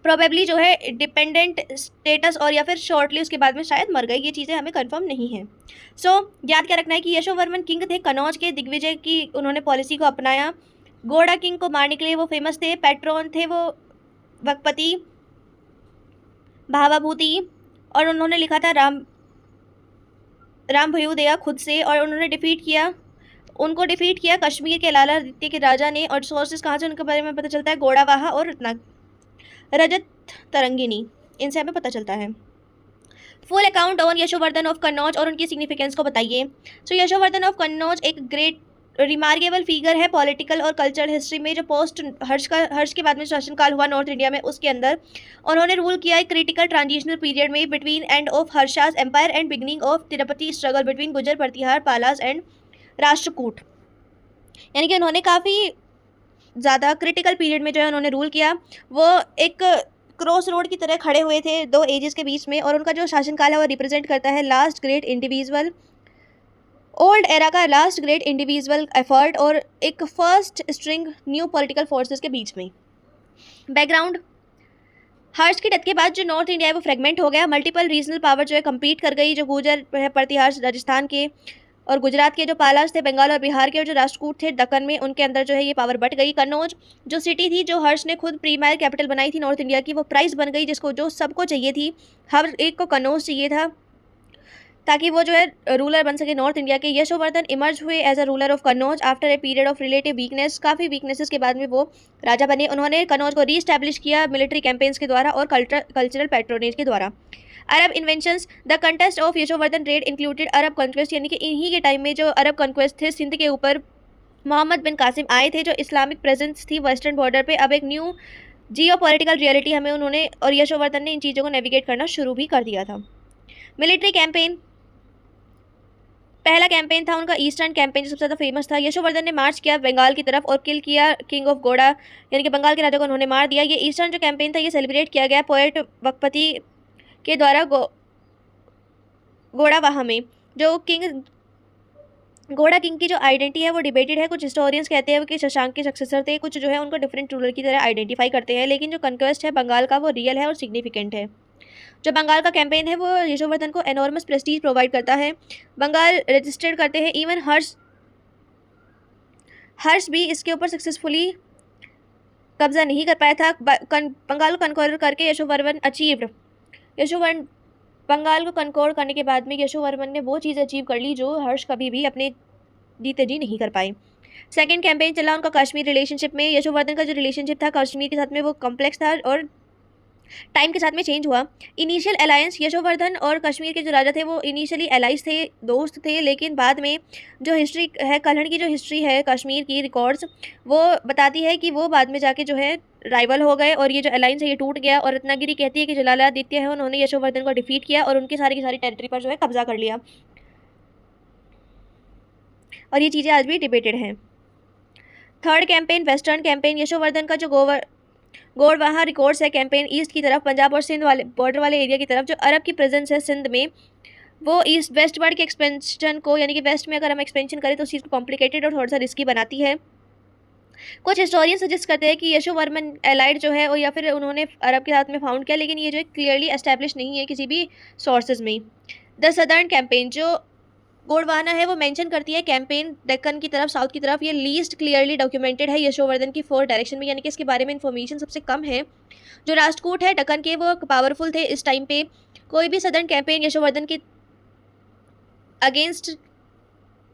प्रोबेबली जो है डिपेंडेंट स्टेटस और या फिर शॉर्टली उसके बाद में शायद मर गई। ये चीज़ें हमें कंफर्म नहीं है। याद क्या रखना है कि यशोवर्मन किंग थे कनौज के, दिग्विजय की उन्होंने पॉलिसी को अपनाया। गोड़ा किंग को मारने के लिए वो फेमस थे। पैट्रोन थे वो वकपति भावाभूति और उन्होंने लिखा था रामभयुदया खुद से और उन्होंने उनको डिफीट किया कश्मीर के लाला आदित्य के राजा ने। और सोर्सेज कहाँ से उनके बारे में पता चलता है? गोड़ावाहा और रजत तरंगिनी, इनसे हमें पता चलता है। Full account on Yashovardhan of Kannauj और उनकी सिग्निफिकेंस को बताइए। यशोवर्धन ऑफ कन्नौज एक ग्रेट रिमार्केबल फिगर है पॉलिटिकल और कल्चरल हिस्ट्री में, जो पोस्ट हर्ष के बाद में शासनकाल हुआ नॉर्थ इंडिया में उसके अंदर उन्होंने रूल किया एक क्रिटिकल ट्रांजिशनल पीरियड में between end of Harsha's empire and beginning of tripartite struggle between Gurjar Pratihara Palas and Rashtrakuta. यानी कि उन्होंने काफ़ी ज़्यादा क्रिटिकल पीरियड में जो है उन्होंने रूल किया। वो एक क्रॉस रोड की तरह खड़े हुए थे दो एजेस के बीच में और उनका जो शासनकाल है वो रिप्रेजेंट करता है last great individual old era का लास्ट ग्रेट इंडिविजुअल एफर्ट और एक first string new political forces के बीच में। बैकग्राउंड, हर्ष की डेथ के बाद जो नॉर्थ इंडिया है वो फ्रेगमेंट हो गया। मल्टीपल रीजनल पावर जो है कम्पीट कर गई। जो गुजर है प्रतिहार राजस्थान के और गुजरात के जो पालास थे बंगाल और बिहार के और जो राष्ट्रकूट थे दक्कन में, उनके अंदर जो है ये पावर बट गई। कन्नौज जो सिटी थी जो हर्ष ने खुद प्रीमायर कैपिटल बनाई थी नॉर्थ इंडिया की, वो प्राइस बन गई जिसको जो सबको चाहिए थी। हर एक को कन्नौज चाहिए था ताकि वो जो है रूलर बन सके नॉर्थ इंडिया के। यशोवर्धन इमर्ज हुए as a ruler of Kannauj after a period of relative weakness. काफ़ी वीकनेसेस के बाद में वो राजा बने। उन्होंने कन्नौज को रीस्टैब्लिश किया मिलिट्री कैंपेन्स के द्वारा और कल्चरल पैट्रोनेज के द्वारा। Arab invasions, the contest of Yashovardhan raid included Arab conquest, यानी कि इन्हीं के टाइम में जो अरब कॉन्क्वेस्ट थे सिंध के ऊपर मोहम्मद बिन कासिम आए थे। जो इस्लामिक प्रेजेंस थी वेस्टर्न बॉर्डर पे, अब एक न्यू जियो पॉलिटिकल रियलिटी हमें उन्होंने और यशोवर्धन ने इन चीज़ों को नेविगेट करना शुरू भी कर दिया था। मिलिट्री कैंपेन, पहला कैंपेन था उनका ईस्टर्न कैंपेन जो सबसे ज़्यादा फेमस था। यशोवर्धन ने मार्च किया बंगाल की तरफ और किल किया किंग ऑफ गोड़ा, यानी कि बंगाल के राजा को उन्होंने मार दिया। ये ईस्टर्न जो कैंपेन था ये सेलिब्रेट किया गया पोएट वकपति के द्वारा गोड़ावाहा में। जो गोड़ा किंग की जो आइडेंटिटी है वो डिबेटेड है। कुछ हिस्टोरियंस कहते हैं कि शशांक के सक्सेसर थे, कुछ जो है उनको डिफरेंट रूलर की तरह आइडेंटिफाई करते हैं, लेकिन जो कन्क्वेस्ट है बंगाल का वो रियल है और सिग्निफिकेंट है। जो बंगाल का कैंपेन है वो यशोवर्धन को एनॉर्मस प्रेस्टीज प्रोवाइड करता है। बंगाल रजिस्टर्ड करते हैं। इवन हर्ष भी इसके ऊपर सक्सेसफुली कब्जा नहीं कर पाया था। बंगाल को कनकोर करके यशोवर्मन बंगाल को कनकोर करने के बाद में यशोवर्मन ने वो चीज़ अचीव कर ली जो हर्ष कभी भी अपने जीते जी नहीं कर पाए। सेकेंड कैंपेन चला उनका कश्मीर रिलेशनशिप में। यशोवर्धन का जो रिलेशनशिप था कश्मीर के साथ में वो कॉम्प्लेक्स था और टाइम के साथ में चेंज हुआ। इनिशियल अलायंस, यशोवर्धन और कश्मीर के जो राजा थे वो इनिशियली एलाइज थे, दोस्त थे, लेकिन बाद में जो हिस्ट्री है कल्हड़ की जो हिस्ट्री है कश्मीर की रिकॉर्ड्स वो बताती है कि वो बाद में जाके जो है राइवल हो गए और ये जो अलायंस है ये टूट गया। और रत्नागिरी कहती है कि जो लाला आदित्य है उन्होंने यशोवर्धन को डिफीट किया और उनकी सारी की सारी टेरिटरी पर जो है कब्जा कर लिया और ये चीज़ें आज भी डिबेटेड हैं। Third campaign western campaign, Yashovardhan का जो गोड़वाहा रिकॉर्ड्स है कैंपेन ईस्ट की तरफ पंजाब और सिंध वाले बॉर्डर वाले एरिया की तरफ। जो अरब की प्रेजेंस है सिंध में वो ईस्ट वेस्ट वर्ड के एक्सपेंशन को, यानी कि वेस्ट में अगर हम एक्सपेंशन करें तो उस चीज़ को कॉम्प्लिकेटेड और थोड़ा सा रिस्की बनाती है। कुछ हिस्टोरियन सजेस्ट करते हैं कि यशोवर्मन एलाइड जो है और या फिर उन्होंने अरब के साथ में फाउंड किया, लेकिन ये जो क्लियरली एस्टैब्लिश नहीं है किसी भी सोर्सेज में। द सदर्न कैंपेन, जो गोंडवाना है वो मेंशन करती है कैंपेन दक्कन की तरफ, साउथ की तरफ। ये लीस्ट क्लियरली डॉक्यूमेंटेड है यशोवर्धन की 4 डायरेक्शन में, यानी कि इसके बारे में इन्फॉर्मेशन सबसे कम है। जो राष्ट्रकूट है दक्कन के, वो पावरफुल थे इस टाइम पे। कोई भी सदर्न कैंपेन यशोवर्धन के अगेंस्ट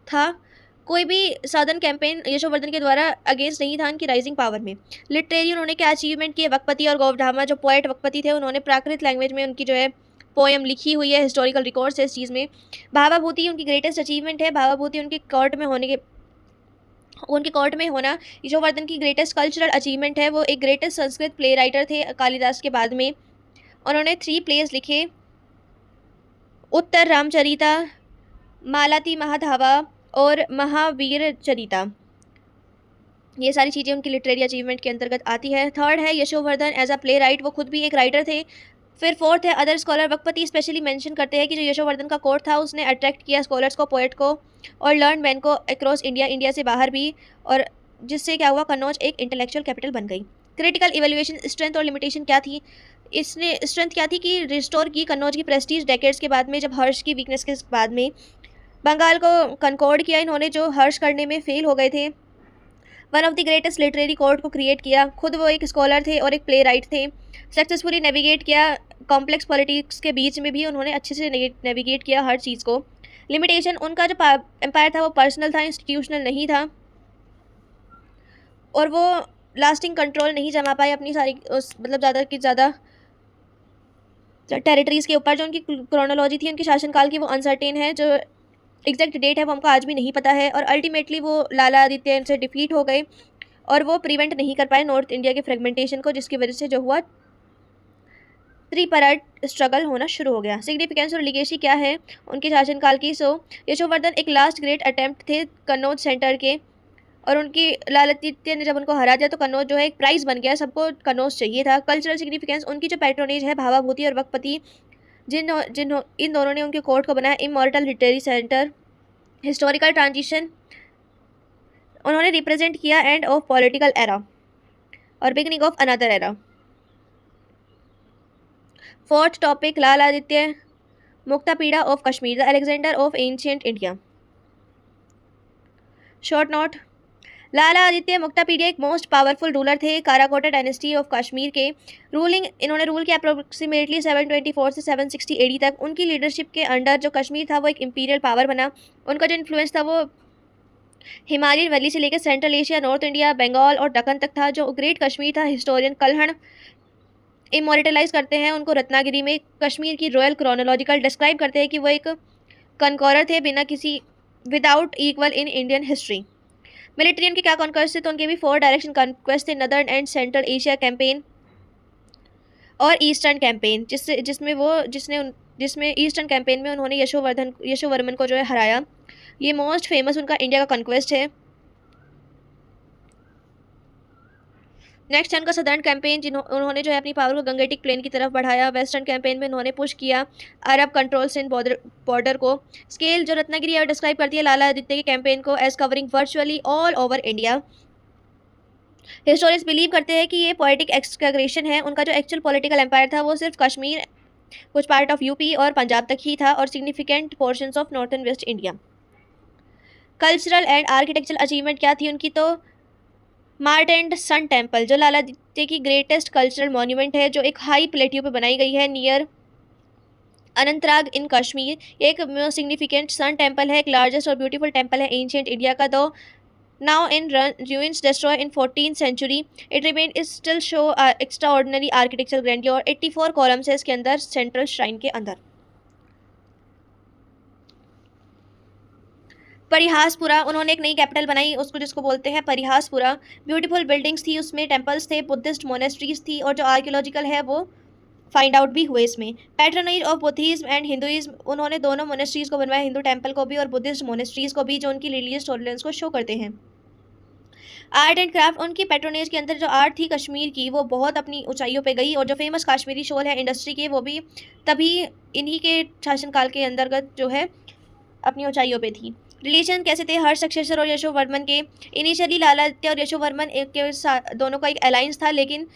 था, कोई भी सदर्न कैंपेन यशोवर्धन के द्वारा अगेंस्ट नहीं था इनकी राइजिंग पावर में। लिटरेरी उन्होंने क्या अचीवमेंट किए, वक्पति और गोवधामा जो पोएट वक्पति थे, उन्होंने प्राकृत लैंग्वेज में उनकी जो है पोएम लिखी हुई है, हिस्टोरिकल रिकॉर्ड्स है इस चीज़ में। भावाभूति उनकी ग्रेटेस्ट अचीवमेंट है। भावाभूति उनके कोर्ट में होना यशोवर्धन की ग्रेटेस्ट कल्चरल अचीवमेंट है। वो एक ग्रेटेस्ट संस्कृत प्ले राइटर थे कालिदास के बाद में। उन्होंने 3 प्लेस लिखे, उत्तर रामचरिता, मालती महाधावा और महावीर चरिता। ये सारी चीज़ें उनकी लिटरेरी अचीवमेंट के अंतर्गत आती है। थर्ड है Yashovardhan as a playwright, वो खुद भी एक राइटर थे। फिर फोर्थ है other scholar. Vakpati specially mention करते हैं कि जो यशोवर्धन का कोर्ट था उसने अट्रैक्ट किया स्कॉलर्स को, पोएट को और लर्न मैन को अक्रॉस इंडिया, इंडिया से बाहर भी, और जिससे क्या हुआ, कन्नौज एक इंटेलेक्चुअल कैपिटल बन गई। क्रिटिकल इवेल्युएशन, स्ट्रेंथ और लिमिटेशन क्या थी। इसने स्ट्रेंथ क्या थी कि रिस्टोर की कन्नौज की प्रेस्टीज डेकेड्स के बाद में, जब हर्ष की वीकनेस के बाद में बंगाल को कनकॉर्ड किया इन्होंने, जो हर्ष करने में फेल हो गए थे। One of the greatest literary court को क्रिएट किया। खुद वो एक स्कॉलर थे और एक प्ले राइट थे। सक्सेसफुली नेविगेट किया कॉम्प्लेक्स पॉलिटिक्स के बीच में भी, उन्होंने अच्छे से नेविगेट किया हर चीज़ को। लिमिटेशन, उनका जो एम्पायर था वो पर्सनल था, इंस्टीट्यूशनल नहीं था, और वो लास्टिंग कंट्रोल नहीं जमा पाए अपनी सारी मतलब ज़्यादा की ज़्यादा टेरिटरीज़ के ऊपर। जो उनकी क्रोनोलॉजी थी उनके शासनकाल की, वो अनसर्टेन है। जो एग्जैक्ट डेट है वो हमको आज भी नहीं पता है। और अल्टीमेटली वो लाला आदित्य से डिफीट हो गए और वो प्रिवेंट नहीं कर पाए नॉर्थ इंडिया के फ्रेगमेंटेशन को, जिसकी वजह से जो हुआ त्रिपराट स्ट्रगल होना शुरू हो गया। सिग्निफिकेंस और लिगेसी क्या है उनके शासनकाल की। यशोवर्धन एक लास्ट ग्रेट अटेम्प्ट थे कन्नौज सेंटर के, और उनकी लाला आदित्य ने जब उनको हरा दिया तो कन्नौज जो है एक प्राइज़ बन गया, सबको कन्नौज चाहिए था। कल्चरल सिग्निफिकेंस, उनकी जो पैट्रोनेज है भावाभूति और वक्पति, इन दोनों ने उनके कोर्ट को बनाया immortal literary centre. Historical transition, उन्होंने रिप्रेजेंट किया एंड ऑफ पॉलिटिकल एरा और beginning of another era. Fourth topic, Lal Aditya Muktapida of Kashmir, the Alexander of ancient India. Short note, Lala Aditya Muktapida एक मोस्ट पावरफुल रूलर थे काराकोटा डायनेस्टी ऑफ कश्मीर के। इन्होंने रूल किया अप्रोक्सीमेटली 724 से 760 AD तक। उनकी लीडरशिप के अंडर जो कश्मीर था वो एक इंपीरियल पावर बना। उनका जो इन्फ्लुएंस था वो हिमालयन वैली से लेकर central Asia, north India, Bengal और दक्कन तक था। जो ग्रेट कश्मीर था, हिस्टोरियन कल्हण इमोरिटलाइज करते हैं उनको रत्नागिरी में, कश्मीर की रॉयल क्रोनोलॉजिकल डिस्क्राइब करते हैं कि वो एक कनकॉरर थे बिना किसी, without equal in Indian history. Military के क्या कॉन्क्वेस्ट थे, तो उनके भी 4 डायरेक्शन कॉन्क्वेस्ट थे, northern and central Asia campaign और ईस्टर्न कैंपेन, जिसमें ईस्टर्न कैंपेन में उन्होंने यशोवर्मन को जो है हराया। ये मोस्ट फेमस उनका इंडिया का कॉन्क्वेस्ट है। नेक्स्ट है उनका सदर्न कैंपेन, उन्होंने जो है अपनी पावर को गंगेटिक प्लेन की तरफ बढ़ाया। वेस्टर्न कैंपेन में उन्होंने पुश किया अरब कंट्रोल्स इन बॉर्डर को। स्केल जो रत्नागिरी और डिस्क्राइब करती है लाला आदित्य के कैंपेन को as covering virtually all over India. Historians believe करते हैं कि ये पोएटिक एक्सक्रेशन है। उनका जो एक्चुअल पॉलिटिकल एम्पायर था वो सिर्फ कश्मीर, कुछ पार्ट ऑफ यूपी और पंजाब तक ही था, और significant portions of northern waste India. Cultural and architectural achievement क्या थी उनकी, तो मार्ट एंड सन टेम्पल जो लाला आदित्य की ग्रेटेस्ट कल्चरल मॉन्यूमेंट है, जो एक हाई प्लेट्यू पे बनाई गई है नियर अनंतनाग इन कश्मीर। एक सिग्निफिकेंट सन टेम्पल है, एक लार्जेस्ट और ब्यूटीफुल टेम्पल है एंशिएंट इंडिया का, दो now in ruins destroyed in 14th century it remained is still show extraordinary architectural grandeur। 84 columns है इसके अंदर सेंट्रल श्राइन के अंदर। परिहासपुरा, उन्होंने एक नई कैपिटल बनाई उसको जिसको बोलते हैं परिहासपुरा। ब्यूटीफुल बिल्डिंग्स थी उसमें, टेम्पल्स थे, बुद्धिस्ट मोनेस्ट्रीज थी, और जो आर्कियोलॉजिकल है वो फाइंड आउट भी हुए इसमें। Patronage of Buddhism and Hinduism, उन्होंने दोनों मोनेस्ट्रीज को बनवाया, हिंदू टेम्पल को भी और बुद्धिस्ट मोनेस्ट्रीज को भी, जो उनकी रिलीजियस टॉलरेंस को शो करते हैं। आर्ट एंड क्राफ्ट, उनकी पैट्रोनेज के अंदर जो आर्ट थी कश्मीर की वो बहुत अपनी ऊंचाइयों पे गई, और जो फेमस काश्मीरी शॉल है इंडस्ट्री के वो भी तभी इन्हीं के शासनकाल के अंतर्गत जो है अपनी ऊंचाइयों पे थी। रिलेशन कैसे थे हर्ष सक्सेसर और यशोवर्मन के, इनिशियली लाला आदित्य और यशोवर्मन एक के साथ दोनों का एक अलायंस था, लेकिन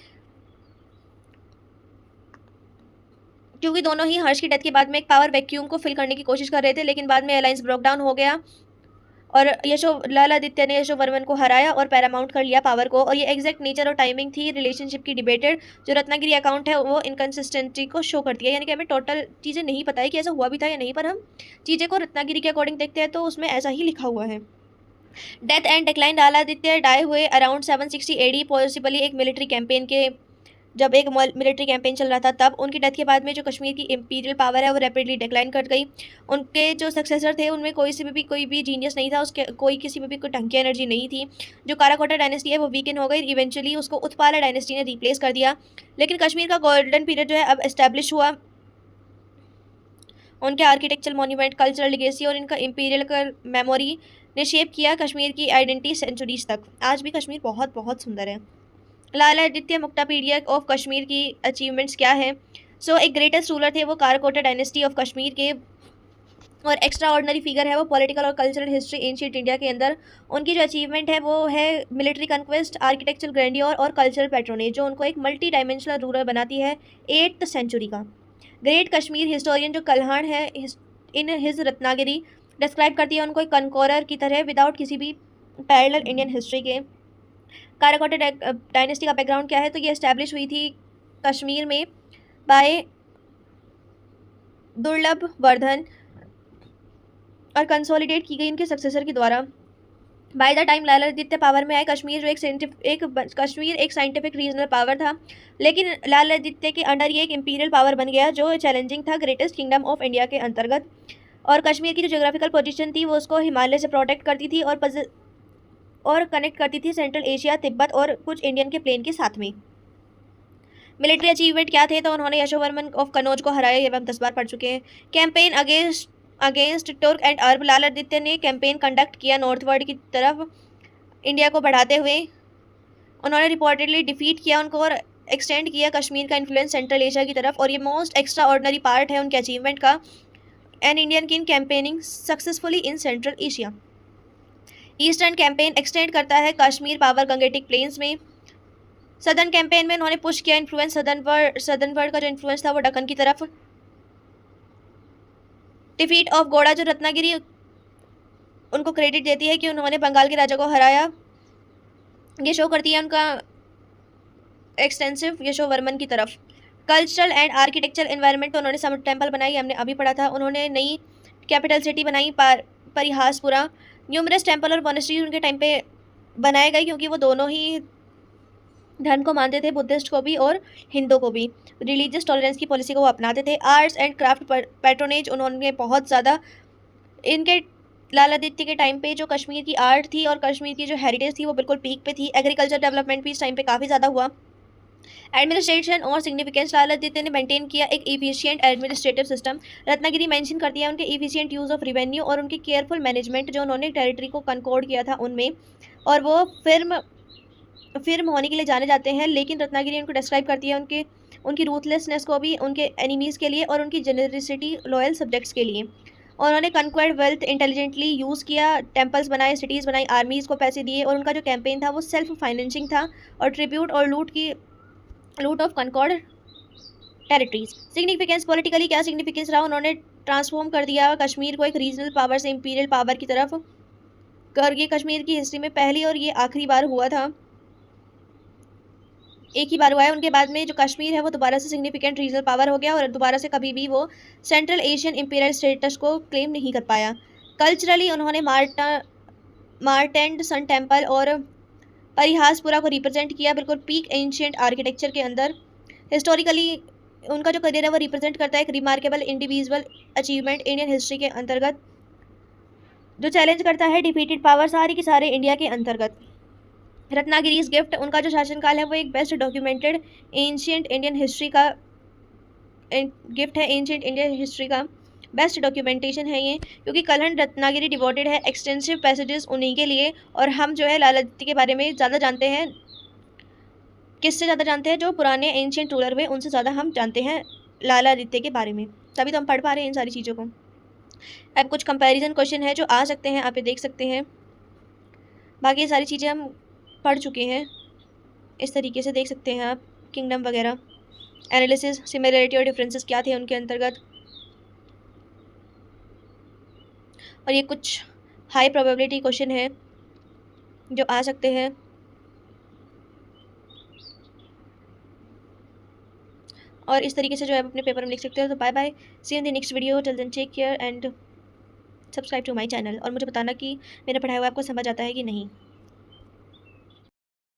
क्योंकि दोनों ही हर्ष की डेथ के बाद में एक पावर वैक्यूम को फिल करने की कोशिश कर रहे थे, लेकिन बाद में अलायंस ब्रोक डाउन हो गया और लाल आदित्य ने यशोवर्मन को हराया और पैरामाउंट कर लिया पावर को। और ये एग्जैक्ट नेचर और टाइमिंग थी रिलेशनशिप की डिबेटेड। जो रत्नागिरी अकाउंट है वो इनकन्सिस्टेंसी को शो करती है, यानी कि हमें टोटल चीज़ें नहीं पता है कि ऐसा हुआ भी था या नहीं, पर हम चीज़ें को रत्नागिरी के अकॉर्डिंग देखते हैं तो उसमें ऐसा ही लिखा हुआ है। Death and decline Lalitaditya die हुए अराउंड 760 एडी, पॉसिबली एक मिलिट्री कैंपेन के, जब एक मिलिट्री कैंपेन चल रहा था तब। उनकी डेथ के बाद में जो कश्मीर की इंपीरियल पावर है वो रैपिडली डिक्लाइन कर गई। उनके जो सक्सेसर थे उनमें कोई भी जीनियस नहीं था, उसके किसी में भी कोई ढंग की एनर्जी नहीं थी। जो काराकोटा डायनेस्टी है वो वीकन हो गई, इवेंचुअली उसको उत्पाला डायनेस्टी ने रिप्लेस कर दिया। लेकिन कश्मीर का गोल्डन पीरियड जो है अब एस्टेब्लिश हुआ। उनके आर्किटेक्चरल मॉन्यूमेंट, कल्चरल लिगेसी और इनका इंपीरियल मेमोरी ने शेप किया कश्मीर की आइडेंटिटी सेंचुरीज तक। आज भी कश्मीर बहुत बहुत सुंदर है। लाला आदित्य मुक्तापीडिया ऑफ कश्मीर की अचीवमेंट्स क्या है? एक ग्रेटेस्ट रूलर थे वो काराकोटा डायनेस्टी ऑफ कश्मीर के, और एक्स्ट्रा ऑर्डनरी फिगर है वो पॉलिटिकल और कल्चरल हिस्ट्री एंशिएंट इंडिया के अंदर। उनकी जो अचीवमेंट है वो है मिलिट्री कन्क्वेस्ट, आर्किटेक्चरल ग्रैंडियर और कल्चरल पैट्रोनेज, जो उनको एक मल्टी डायमेंशनल रूलर बनाती है 8th सेंचुरी का। ग्रेट कश्मीर हिस्टोरियन जो कल्हाण है इन हिज रत्नागिरी डिस्क्राइब करती है उनको एक कनकोरर की तरह विदाउट किसी भी पैरेलल इंडियन हिस्ट्री के। काराकोटा डायनेस्टी का बैकग्राउंड क्या है? तो ये एस्टैब्लिश हुई थी कश्मीर में बाय दुर्लभ वर्धन और कंसोलिडेट की गई उनके सक्सेसर के द्वारा। By the time Lala Aditya power में आए कश्मीर जो एक साइंटिफिक रीजनल पावर था, लेकिन लाला आदित्य के अंडर ये एक इंपीरियल पावर बन गया जो चैलेंजिंग था ग्रेटेस्ट किंगडम ऑफ इंडिया के अंतर्गत। और कश्मीर की जो जोग्राफिकल पोजीशन थी वो उसको हिमालय से प्रोटेक्ट करती थी और कनेक्ट करती थी सेंट्रल एशिया, तिब्बत और कुछ इंडियन के प्लेन के साथ में। मिलिट्री अचीवमेंट क्या थे? तो उन्होंने यशोवर्मन ऑफ कनौज को हराया, ये हम 10 बार पढ़ चुके हैं। कैंपेन अगेंस्ट तुर्क एंड अरब, लाल आदित्य ने कैंपेन कंडक्ट किया नॉर्थवर्ड की तरफ इंडिया को बढ़ाते हुए। उन्होंने रिपोर्टेडली डिफीट किया उनको और एक्सटेंड किया कश्मीर का इन्फ्लुएंस सेंट्रल एशिया की तरफ, और ये मोस्ट एक्स्ट्रा ऑर्डनरी पार्ट है उनके अचीवमेंट का। An Indian king campaigning successfully in central Asia. Eastern campaign extend करता है कश्मीर पावर गंगेटिक प्लेन्स में। सदर्न कैंपेन में उन्होंने पुश किया इन्फ्लुएंस सदर्न वर्ड का जो इन्फ्लुएंस था वो दक्कन की तरफ। डिफीट ऑफ गोड़ा, जो रत्नागिरी उनको क्रेडिट देती है कि उन्होंने बंगाल के राजा को हराया, ये शो करती है उनका एक्सटेंसिव यशोवर्मन की तरफ। कल्चरल एंड आर्किटेक्चरल एनवायरनमेंट, तो उन्होंने समिट टेम्पल बनाई, हमने अभी पढ़ा था। उन्होंने नई कैपिटल सिटी बनाई परिहासपुरा। न्यूमरस टेम्पल और मोनेस्ट्रीज उनके टाइम पे बनाए गए क्योंकि वो दोनों ही धर्म को मानते थे, बुद्धिस्ट को भी और हिंदू को भी। रिलीजियस टॉलरेंस की पॉलिसी को वो अपनाते थे। आर्ट्स एंड क्राफ्ट पैट्रोनेज, उन्होंने बहुत ज़्यादा इनके लाला आदित्य के टाइम पे जो कश्मीर की आर्ट थी और कश्मीर की जो हेरिटेज थी वो बिल्कुल पीक पे थी। एग्रीकल्चर डेवलपमेंट भी इस टाइम पे काफ़ी ज़्यादा हुआ। एडमिनिस्ट्रेशन और सिग्निफिकेंस, लाला आदित्य ने मेंटेन किया एक efficient administrative system. Ratnagiri mention कर दिया उनके इफिशिएंट यूज़ ऑफ रिवेन्यू और उनकी केयरफुल मैनेजमेंट जो उन्होंने टेरिटरी को कनकोड किया था उनमें। और वो फिर्म होने के लिए जाने जाते हैं, लेकिन रत्नागिरी उनको डिस्क्राइब करती है उनकी रूथलेसनेस को भी उनके एनिमीज़ के लिए और उनकी जेनरसिटी लॉयल सब्जेक्ट्स के लिए। और उन्होंने कन्क्वायर्ड वेल्थ इंटेलिजेंटली यूज़ किया, टेम्पल्स बनाए, सिटीज़ बनाई, आर्मीज़ को पैसे दिए, और उनका जो कैंपेन था वो सेल्फ फाइनेंसिंग था और ट्रिब्यूट और लूट of concord territories. Significance, politically क्या सिग्निफिकेंस रहा? उन्होंने ट्रांसफॉर्म कर दिया कश्मीर को एक रीजनल पावर से इंपीरियल पावर की तरफ। ये कश्मीर की हिस्ट्री में पहली और ये आखिरी बार हुआ था, एक ही बार हुआ है। उनके बाद में जो कश्मीर है वो दोबारा से सिग्निफिकेंट रीजनल पावर हो गया और दोबारा से कभी भी वो सेंट्रल एशियन इंपीरियल स्टेटस को क्लेम नहीं कर पाया। कल्चरली उन्होंने मार्टेंड सन टेम्पल और परिहासपुरा को रिप्रेजेंट किया, बिल्कुल पीक एंशियंट आर्किटेक्चर के अंदर। हिस्टोरिकली उनका जो करियर है वो रिप्रेजेंट करता है एक remarkable individual achievement Indian history के अंतर्गत, जो चैलेंज करता है डिफीटेड पावर सारे के सारे इंडिया के अंतर्गत। रत्नागिरीज गिफ्ट, उनका जो शासनकाल है वो एक best documented ancient Indian history का गिफ्ट है। एंशियंट इंडियन हिस्ट्री का बेस्ट डॉक्यूमेंटेशन है ये, क्योंकि कलहन रत्नागिरी डिवोटेड है एक्सटेंसिव पैसेजेस उन्हीं के लिए। और हम जो है लाला आदित्य के बारे में ज़्यादा जानते हैं, किससे ज़्यादा जानते हैं? जो पुराने एंशियंट रूलर हुए उनसे ज़्यादा हम जानते हैं लाला आदित्य के बारे में, तभी तो हम पढ़ पा रहे हैं इन सारी चीज़ों को। अब कुछ कंपैरिजन क्वेश्चन है जो आ सकते हैं, आप ये देख सकते हैं। बाकी ये सारी चीज़ें हम पढ़ चुके हैं, इस तरीके से देख सकते हैं आप किंगडम वगैरह। एनालिसिस, सिमिलरिटी और डिफरेंसेस क्या थे उनके अंतर्गत। और ये कुछ हाई प्रोबेबिलिटी क्वेश्चन है जो आ सकते हैं। और इस तरीके से जो है आप अपने पेपर में लिख सकते हो। तो bye bye, see you in the next video, till then take care and subscribe to my channel. और मुझे बताना कि मेरा पढ़ाया हुआ आपको समझ आता है कि नहीं।